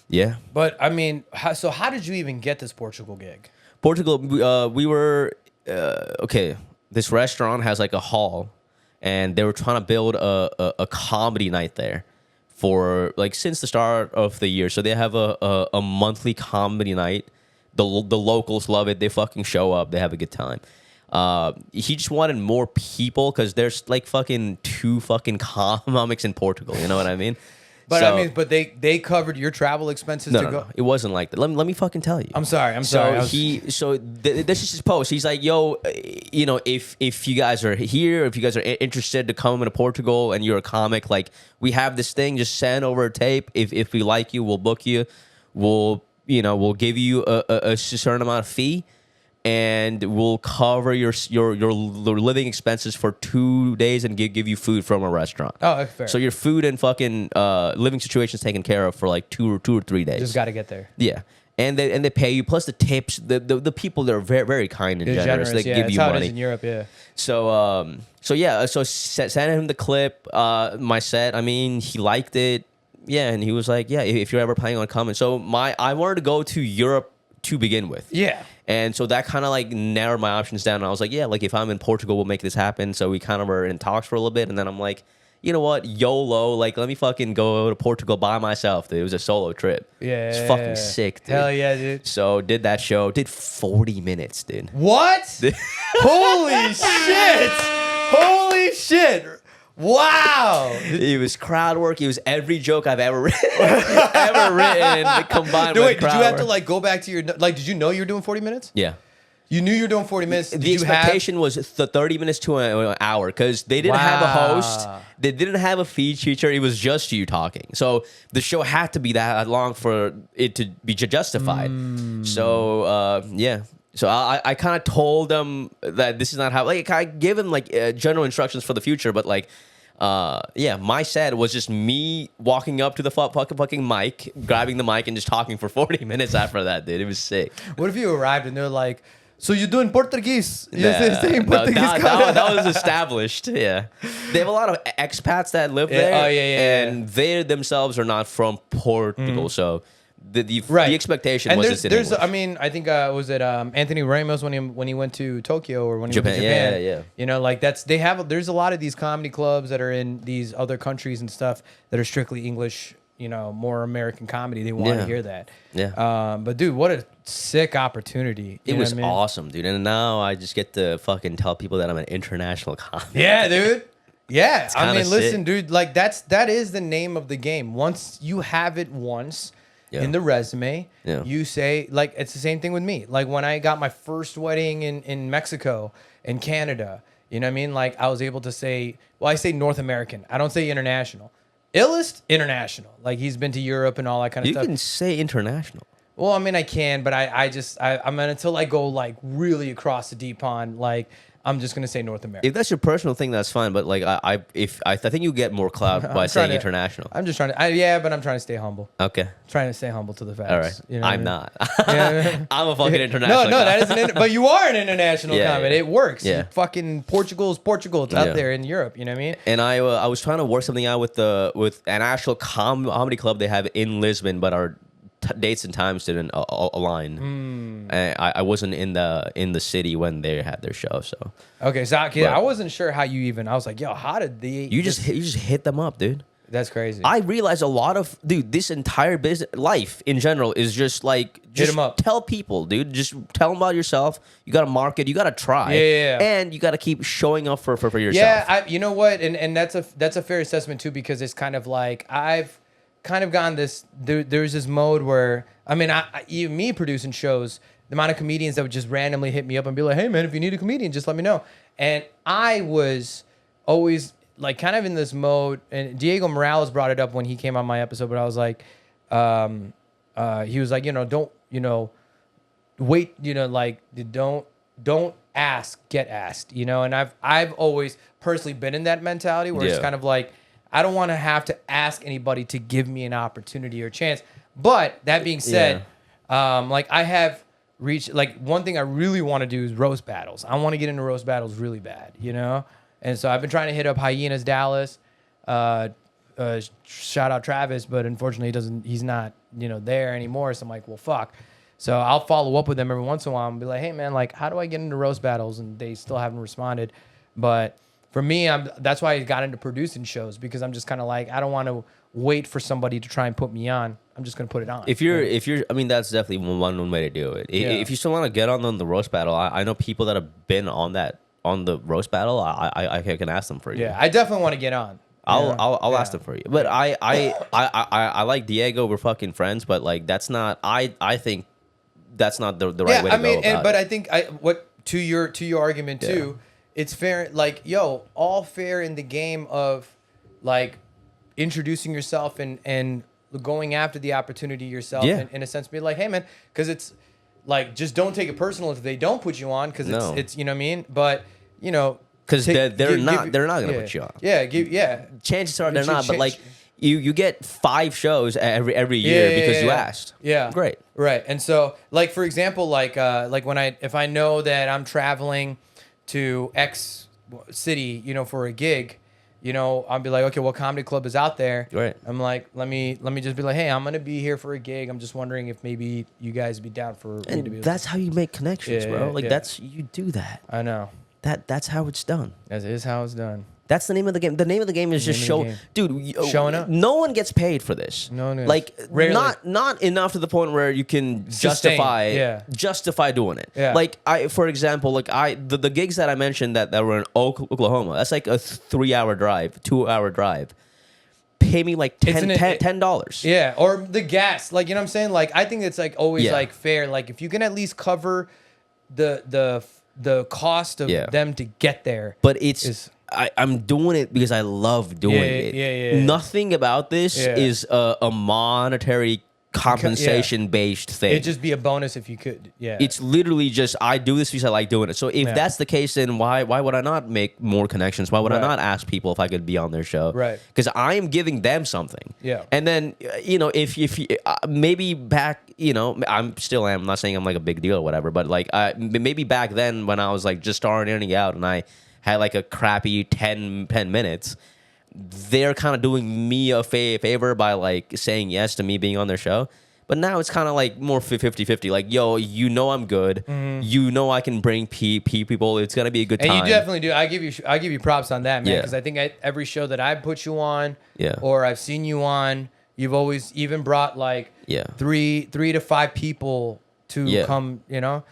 Speaker 4: yeah.
Speaker 2: But I mean, how did you even get this Portugal gig?
Speaker 4: Portugal, we were okay. This restaurant has like a hall, and they were trying to build a comedy night there for like since the start of the year. So they have a monthly comedy night. The locals love it. They fucking show up. They have a good time. He just wanted more people because there's like fucking 2 fucking comics in Portugal. You know what I mean?
Speaker 2: But
Speaker 4: So-
Speaker 2: I mean, but they covered your travel expenses to go.
Speaker 4: No, it wasn't like that. Let me fucking tell you.
Speaker 2: I'm sorry.
Speaker 4: This is his post. He's like, yo, you know, if you guys are here, if you guys are interested to come into Portugal and you're a comic, like we have this thing, just send over a tape. If we like you, we'll book you. We'll give you a certain amount of fee, and we'll cover your living expenses for 2 days and give you food from a restaurant.
Speaker 2: Oh, fair.
Speaker 4: So your food and fucking living situation is taken care of for like 2 or 3 days.
Speaker 2: Just got to get there.
Speaker 4: Yeah. And they pay you plus the tips. The people that are very, very kind and
Speaker 2: They're
Speaker 4: generous. They
Speaker 2: yeah,
Speaker 4: give
Speaker 2: that's
Speaker 4: you
Speaker 2: how
Speaker 4: money.
Speaker 2: it is in Europe. Yeah.
Speaker 4: So sent him the clip, my set. I mean, he liked it. Yeah, and he was like, yeah, if you're ever planning on coming. So I wanted to go to Europe to begin with.
Speaker 2: Yeah.
Speaker 4: And so that kind of like narrowed my options down. And I was like, yeah, like if I'm in Portugal, we'll make this happen. So we kind of were in talks for a little bit. And then I'm like, you know what? YOLO. Like, let me fucking go to Portugal by myself, dude. It was a solo trip.
Speaker 2: Yeah.
Speaker 4: It's fucking sick, dude.
Speaker 2: Hell yeah, dude.
Speaker 4: So did that show. Did 40 minutes, dude.
Speaker 2: What? Holy shit. Holy shit. Wow.
Speaker 4: It was crowd work. It was every joke I've ever written combined with
Speaker 2: Wait, did
Speaker 4: crowd
Speaker 2: you have to
Speaker 4: work.
Speaker 2: like go back to your did you know you were doing 40 minutes?
Speaker 4: Yeah.
Speaker 2: You knew you were doing 40 minutes. Did
Speaker 4: The
Speaker 2: you
Speaker 4: expectation was 30 minutes to an hour because they didn't have a host. They didn't have a feature. It was just you talking. So the show had to be that long for it to be justified. So, yeah. So I kind of told them that this is not how, like, I gave him like general instructions for the future, but like, yeah, my set was just me walking up to the fucking mic, grabbing the mic and just talking for 40 minutes after that, dude. It was sick.
Speaker 2: What if you arrived and they're like, so you're doing Portuguese?
Speaker 4: That was established. Yeah, they have a lot of expats that live there.
Speaker 2: Oh, yeah.
Speaker 4: And they themselves are not from Portugal, so the expectation
Speaker 2: and
Speaker 4: was
Speaker 2: there's,
Speaker 4: just in English.
Speaker 2: I mean, I think was it Anthony Ramos when he went to Tokyo or when he went to Japan?
Speaker 4: Yeah.
Speaker 2: You know, like there's a lot of these comedy clubs that are in these other countries and stuff that are strictly English. You know, more American comedy. They want to hear that.
Speaker 4: Yeah.
Speaker 2: But dude, what a sick opportunity.
Speaker 4: It was awesome, dude. And now I just get to fucking tell people that I'm an international comic.
Speaker 2: Yeah, dude. Yeah. I mean, listen,
Speaker 4: sick.
Speaker 2: dude, like that is the name of the game. Once you have it once in the resume, you say, like, it's the same thing with me. Like when I got my first wedding in Mexico and Canada, you know what I mean? Like I was able to say, well, I say North American. I don't say international. Illest, international. Like he's been to Europe and all that kind of stuff.
Speaker 4: You can say international.
Speaker 2: Well, I mean, I can, but I mean, until I go like really across the deep pond, like I'm just gonna say North America.
Speaker 4: If that's your personal thing, that's fine. But like, I think you get more clout by saying international.
Speaker 2: I'm just trying to, but I'm trying to stay humble.
Speaker 4: Okay.
Speaker 2: Trying to stay humble to the facts.
Speaker 4: All right.
Speaker 2: You know
Speaker 4: I'm
Speaker 2: what
Speaker 4: not.
Speaker 2: Yeah.
Speaker 4: I'm a fucking international.
Speaker 2: No, that isn't. But you are an international comment.
Speaker 4: Yeah.
Speaker 2: It works.
Speaker 4: Yeah.
Speaker 2: Fucking Portugal is Portugal. It's out there in Europe. You know what I mean?
Speaker 4: And I was trying to work something out with an actual comedy club they have in Lisbon, but our dates and times didn't align. And I wasn't in the city when they had their show. So
Speaker 2: okay, so I wasn't sure how you even. I was like, yo, how did they?
Speaker 4: You just hit them up, dude.
Speaker 2: That's crazy.
Speaker 4: I realized a lot of this entire business life in general is just like
Speaker 2: hit them up.
Speaker 4: Tell people, dude. Just tell them about yourself. You got to market. You got to try.
Speaker 2: Yeah.
Speaker 4: And you got to keep showing up for yourself.
Speaker 2: Yeah, you know what? And that's a fair assessment too, because it's kind of like I've kind of gone this. There's this mode where I mean, even me producing shows, the amount of comedians that would just randomly hit me up and be like, "Hey man, if you need a comedian, just let me know." And I was always like kind of in this mode, and Diego Morales brought it up when he came on my episode, but I was like, he was like, don't, wait, like don't ask, get asked, and I've always personally been in that mentality where it's kind of like, I don't want to have to ask anybody to give me an opportunity or chance. But that being said, like I have reach, like, one thing I really want to do is roast battles. I want to get into roast battles really bad, you know? And so I've been trying to hit up Hyenas Dallas. Shout out Travis, but unfortunately he's not, you know, there anymore. So I'm like, well, fuck. So I'll follow up with them every once in a while and be like, hey man, like, how do I get into roast battles? And they still haven't responded. But for me, that's why I got into producing shows, because I'm just kind of like, I don't want to wait for somebody to try and put me on. I'm just gonna put it on.
Speaker 4: If you're, I mean, that's definitely one way to do it.
Speaker 2: Yeah.
Speaker 4: If you still want to get on the roast battle, I know people that have been on the roast battle. I can ask them for you.
Speaker 2: Yeah, I definitely want to get on.
Speaker 4: I'll ask them for you. But I like Diego. We're fucking friends. But like, that's not. I think that's not the right way to go about
Speaker 2: but
Speaker 4: it.
Speaker 2: I think to your argument too, it's fair. Like, yo, all fair in the game of like introducing yourself and going after the opportunity yourself.
Speaker 4: Yeah.
Speaker 2: In a sense, be like, hey man, because it's like, just don't take it personal if they don't put you on, because it's you know what I mean. But you know,
Speaker 4: because they're not gonna put you on.
Speaker 2: Yeah,
Speaker 4: chances are they're not. But like, you get 5 shows every year because you asked.
Speaker 2: Yeah,
Speaker 4: great.
Speaker 2: Right. And so, like, for example, like when if I know that I'm traveling to X city, you know, for a gig, you know, I'll be like, okay, what comedy club is out there?
Speaker 4: Right.
Speaker 2: I'm like, let me just be like, hey, I'm gonna be here for a gig. I'm just wondering if maybe you guys would be down for me to be.
Speaker 4: And that's how you make connections, bro. Like you do that.
Speaker 2: I know.
Speaker 4: That's how it's done.
Speaker 2: That is how it's done.
Speaker 4: That's the name of the game. The name of the game is just dude.
Speaker 2: Showing up.
Speaker 4: No one gets paid for this.
Speaker 2: No.
Speaker 4: Like,
Speaker 2: rarely.
Speaker 4: not enough to the point where you can
Speaker 2: Sustain.
Speaker 4: justify doing it.
Speaker 2: Yeah.
Speaker 4: Like, for example, like the gigs that I mentioned that were in Oklahoma. That's like a 3-hour drive, 2-hour drive. Pay me like $10.
Speaker 2: Yeah, or the gas. Like, you know what I'm saying? Like, I think it's like always like fair. Like, if you can at least cover the cost of them to get there.
Speaker 4: But I'm doing it because I love doing it.
Speaker 2: Yeah.
Speaker 4: Nothing about this is a monetary compensation based thing.
Speaker 2: It'd just be a bonus if you could. Yeah.
Speaker 4: It's literally just, I do this because I like doing it. So if that's the case, then why would I not make more connections? Why would I not ask people if I could be on their show?
Speaker 2: Right.
Speaker 4: Because I am giving them something.
Speaker 2: Yeah.
Speaker 4: And then, you know, if maybe back, you know, I'm not saying I'm like a big deal or whatever, but like maybe back then when I was like just starting out and I had like a crappy 10 minutes, they're kind of doing me a favor by like saying yes to me being on their show. But now it's kind of like more 50-50. Like, yo, you know I'm good. Mm-hmm. You know I can bring people. It's gonna be a good time.
Speaker 2: And you definitely do. I give you props on that, man. Because I think every show that I've put you on, or I've seen you on, you've always even brought like 3 to 5 people to come. You know.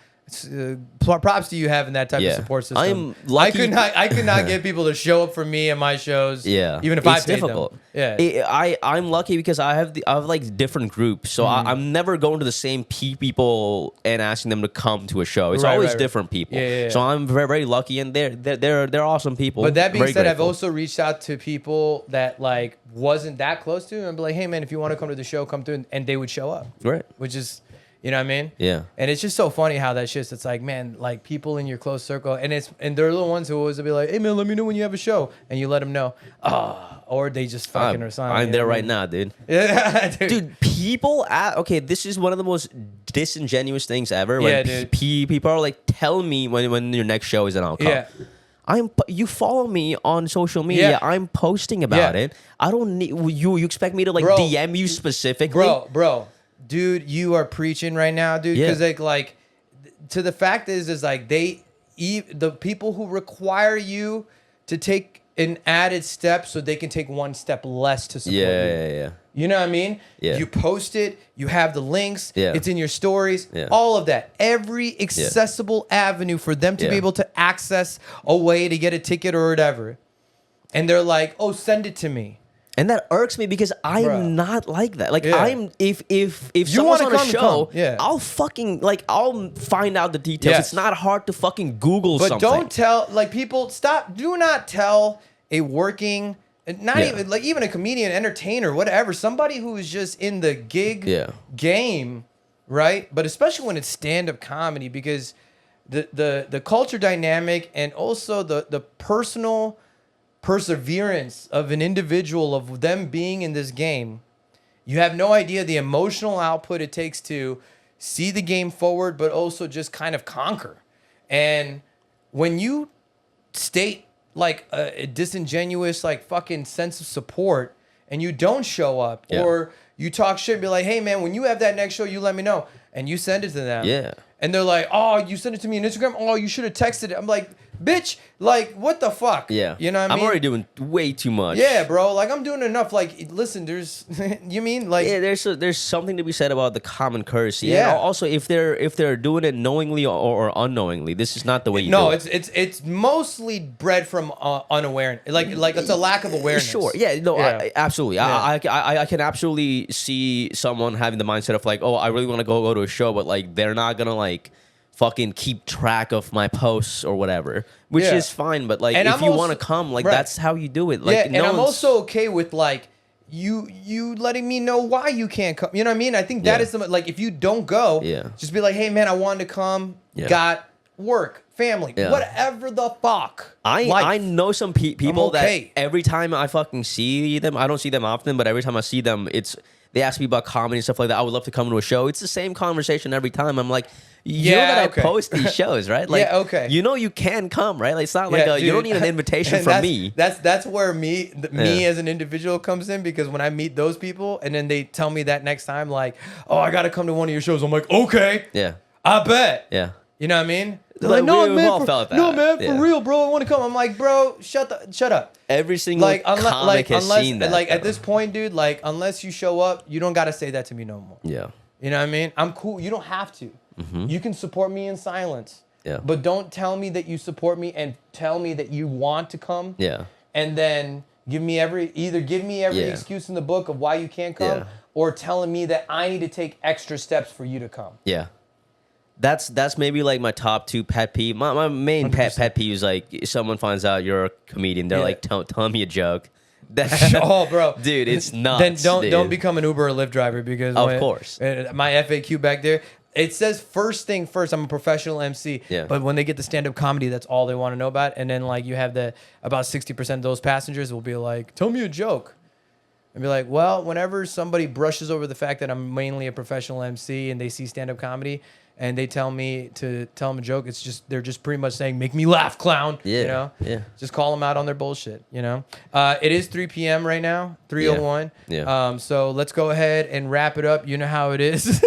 Speaker 2: Props to you having that type of support system.
Speaker 4: I'm lucky.
Speaker 2: I could not get people to show up for me and my shows. Even if I paid
Speaker 4: difficult.
Speaker 2: them. Yeah,
Speaker 4: I'm lucky because I have like different groups, so I'm never going to the same people and asking them to come to a show. It's always different people. So I'm very, very lucky, and they're awesome people.
Speaker 2: But that being said,
Speaker 4: grateful.
Speaker 2: I've also reached out to people that like wasn't that close to, and be like, hey man, if you want to come to the show, come through, and they would show up.
Speaker 4: Right.
Speaker 2: Which is. You know what I mean?
Speaker 4: Yeah.
Speaker 2: And it's just so funny how that shit's. It's like, man, like people in your close circle, and they're the ones who always be like, hey man, let me know when you have a show, and you let them know. Or they just fucking or something.
Speaker 4: I'm there right now, dude.
Speaker 2: Yeah,
Speaker 4: dude. People, this is one of the most disingenuous things ever. When
Speaker 2: dude.
Speaker 4: People are like, tell me when your next show is, and I'll come.
Speaker 2: Yeah.
Speaker 4: You follow me on social media. I'm posting about it. I don't need you. You expect me to like DM you specifically,
Speaker 2: bro. Dude, you are preaching right now, dude. Because like, to the fact is like the people who require you to take an added step so they can take one step less to support you.
Speaker 4: Yeah.
Speaker 2: You know what I mean?
Speaker 4: Yeah.
Speaker 2: You post it. You have the links.
Speaker 4: Yeah.
Speaker 2: It's in your stories.
Speaker 4: Yeah.
Speaker 2: All of that. Every accessible avenue for them to be able to access a way to get a ticket or whatever. And they're like, oh, send it to me.
Speaker 4: And that irks me because I'm not like that. Like I'm if
Speaker 2: you
Speaker 4: someone's on a show,
Speaker 2: I'll
Speaker 4: I'll find out the details. It's not hard to fucking Google something.
Speaker 2: But don't tell people do not tell a working even a comedian, entertainer, whatever, somebody who is just in the gig game, right? But especially when it's stand-up comedy, because the culture dynamic and also the personal perseverance of an individual, of them being in this game, you have no idea the emotional output it takes to see the game forward, but also just kind of conquer. And when you state like a disingenuous, like fucking sense of support and you don't show up or you talk shit and be like, hey man, when you have that next show, you let me know. And you send it to them.
Speaker 4: Yeah.
Speaker 2: And they're like, oh, you sent it to me on Instagram? Oh, you should have texted it. I'm like, bitch, like, what the fuck?
Speaker 4: Yeah.
Speaker 2: You know what I mean?
Speaker 4: I'm already doing way too much.
Speaker 2: Yeah, bro. Like, I'm doing enough. Like, listen, there's, you mean? Like,
Speaker 4: yeah, there's something to be said about the common courtesy.
Speaker 2: Yeah.
Speaker 4: And also, if they're doing it knowingly or unknowingly, this is not the way you do it.
Speaker 2: No, it's mostly bred from unawareness. Like it's a lack of awareness.
Speaker 4: Sure. Yeah. No.
Speaker 2: Yeah.
Speaker 4: Absolutely.
Speaker 2: Yeah.
Speaker 4: I can absolutely see someone having the mindset of like, oh, I really want to go to a show, but like they're not gonna like fucking keep track of my posts or whatever, which is fine. But like, if you want to come, like that's how you do it. Like,
Speaker 2: yeah, and I'm also okay with like you letting me know why you can't come. You know what I mean? I think that is the, like, if you don't go, just be like, hey man, I wanted to come, got work, family, whatever the fuck.
Speaker 4: I know some people that every time I fucking see them, I don't see them often, but every time I see them, they ask me about comedy and stuff like that. I would love to come to a show. It's the same conversation every time. I'm like, you know that I post these shows, right? Like, you know you can come, right? Like, it's not like you don't need an invitation from me.
Speaker 2: That's where me as an individual comes in, because when I meet those people and then they tell me that next time, like, oh, I got to come to one of your shows. I'm like, okay.
Speaker 4: Yeah.
Speaker 2: I bet.
Speaker 4: Yeah.
Speaker 2: You know what I mean? They're
Speaker 4: like,
Speaker 2: no,
Speaker 4: we've
Speaker 2: man,
Speaker 4: all felt that.
Speaker 2: No, man, for real, bro. I want to come. I'm like, bro, shut up.
Speaker 4: Every single comic has seen that.
Speaker 2: Like, at this point, dude, like, unless you show up, you don't got to say that to me no more.
Speaker 4: Yeah.
Speaker 2: You know what I mean? I'm cool. You don't have to. You can support me in silence.
Speaker 4: Yeah.
Speaker 2: But don't tell me that you support me and tell me that you want to come.
Speaker 4: Yeah.
Speaker 2: And then give me every excuse in the book of why you can't come, or telling me that I need to take extra steps for you to come.
Speaker 4: Yeah. That's maybe like my top two pet peeve. My main pet peeve is like, if someone finds out you're a comedian, they're like, tell me a joke.
Speaker 2: Oh, bro,
Speaker 4: dude, it's nuts.
Speaker 2: Then don't become an Uber or Lyft driver, because
Speaker 4: of course,
Speaker 2: my FAQ back there, it says first thing first, I'm a professional MC.
Speaker 4: Yeah.
Speaker 2: But when they get to stand-up comedy, that's all they want to know about. And then like you have about 60% of those passengers will be like, tell me a joke. And be like, well, whenever somebody brushes over the fact that I'm mainly a professional MC and they see stand-up comedy and they tell me to tell them a joke, they're just pretty much saying, make me laugh, clown.
Speaker 4: Yeah.
Speaker 2: You know?
Speaker 4: Yeah.
Speaker 2: Just call them out on their bullshit, you know? It is 3 p.m. right now, 3:01.
Speaker 4: Yeah.
Speaker 2: So let's go ahead and wrap it up. You know how it is.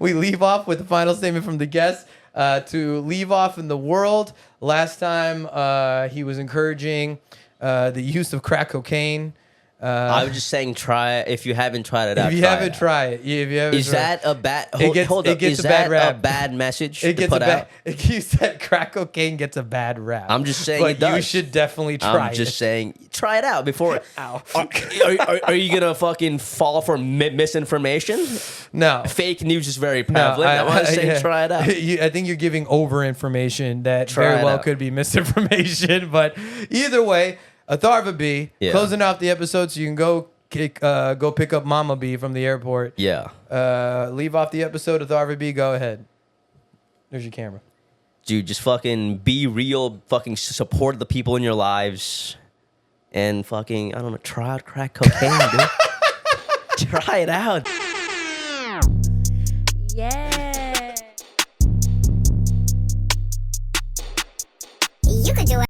Speaker 2: We leave off with the final statement from the guest. To leave off in the world, last time he was encouraging the use of crack cocaine.
Speaker 4: I was just saying, try it. If you haven't tried it out,
Speaker 2: if you haven't tried it,
Speaker 4: is that a bad?
Speaker 2: Hold up.
Speaker 4: Is that a bad message?
Speaker 2: It gets
Speaker 4: to put out?
Speaker 2: You said crack cocaine gets a bad rap.
Speaker 4: I'm just saying,
Speaker 2: but
Speaker 4: it does.
Speaker 2: You should definitely try it.
Speaker 4: I'm just saying, try it out before.
Speaker 2: Ow.
Speaker 4: Are you gonna fucking fall for misinformation?
Speaker 2: No.
Speaker 4: Fake news is very prevalent. I'm just saying, try it out.
Speaker 2: I think you're giving over information that very well could be misinformation. But either way, Atharva B, closing off the episode, so you can go pick up Mama B from the airport.
Speaker 4: Yeah.
Speaker 2: Leave off the episode. Atharva B, go ahead. There's your camera.
Speaker 4: Dude, just fucking be real. Fucking support the people in your lives, and fucking, I don't know, try out crack cocaine, dude. Try it out.
Speaker 5: Yeah.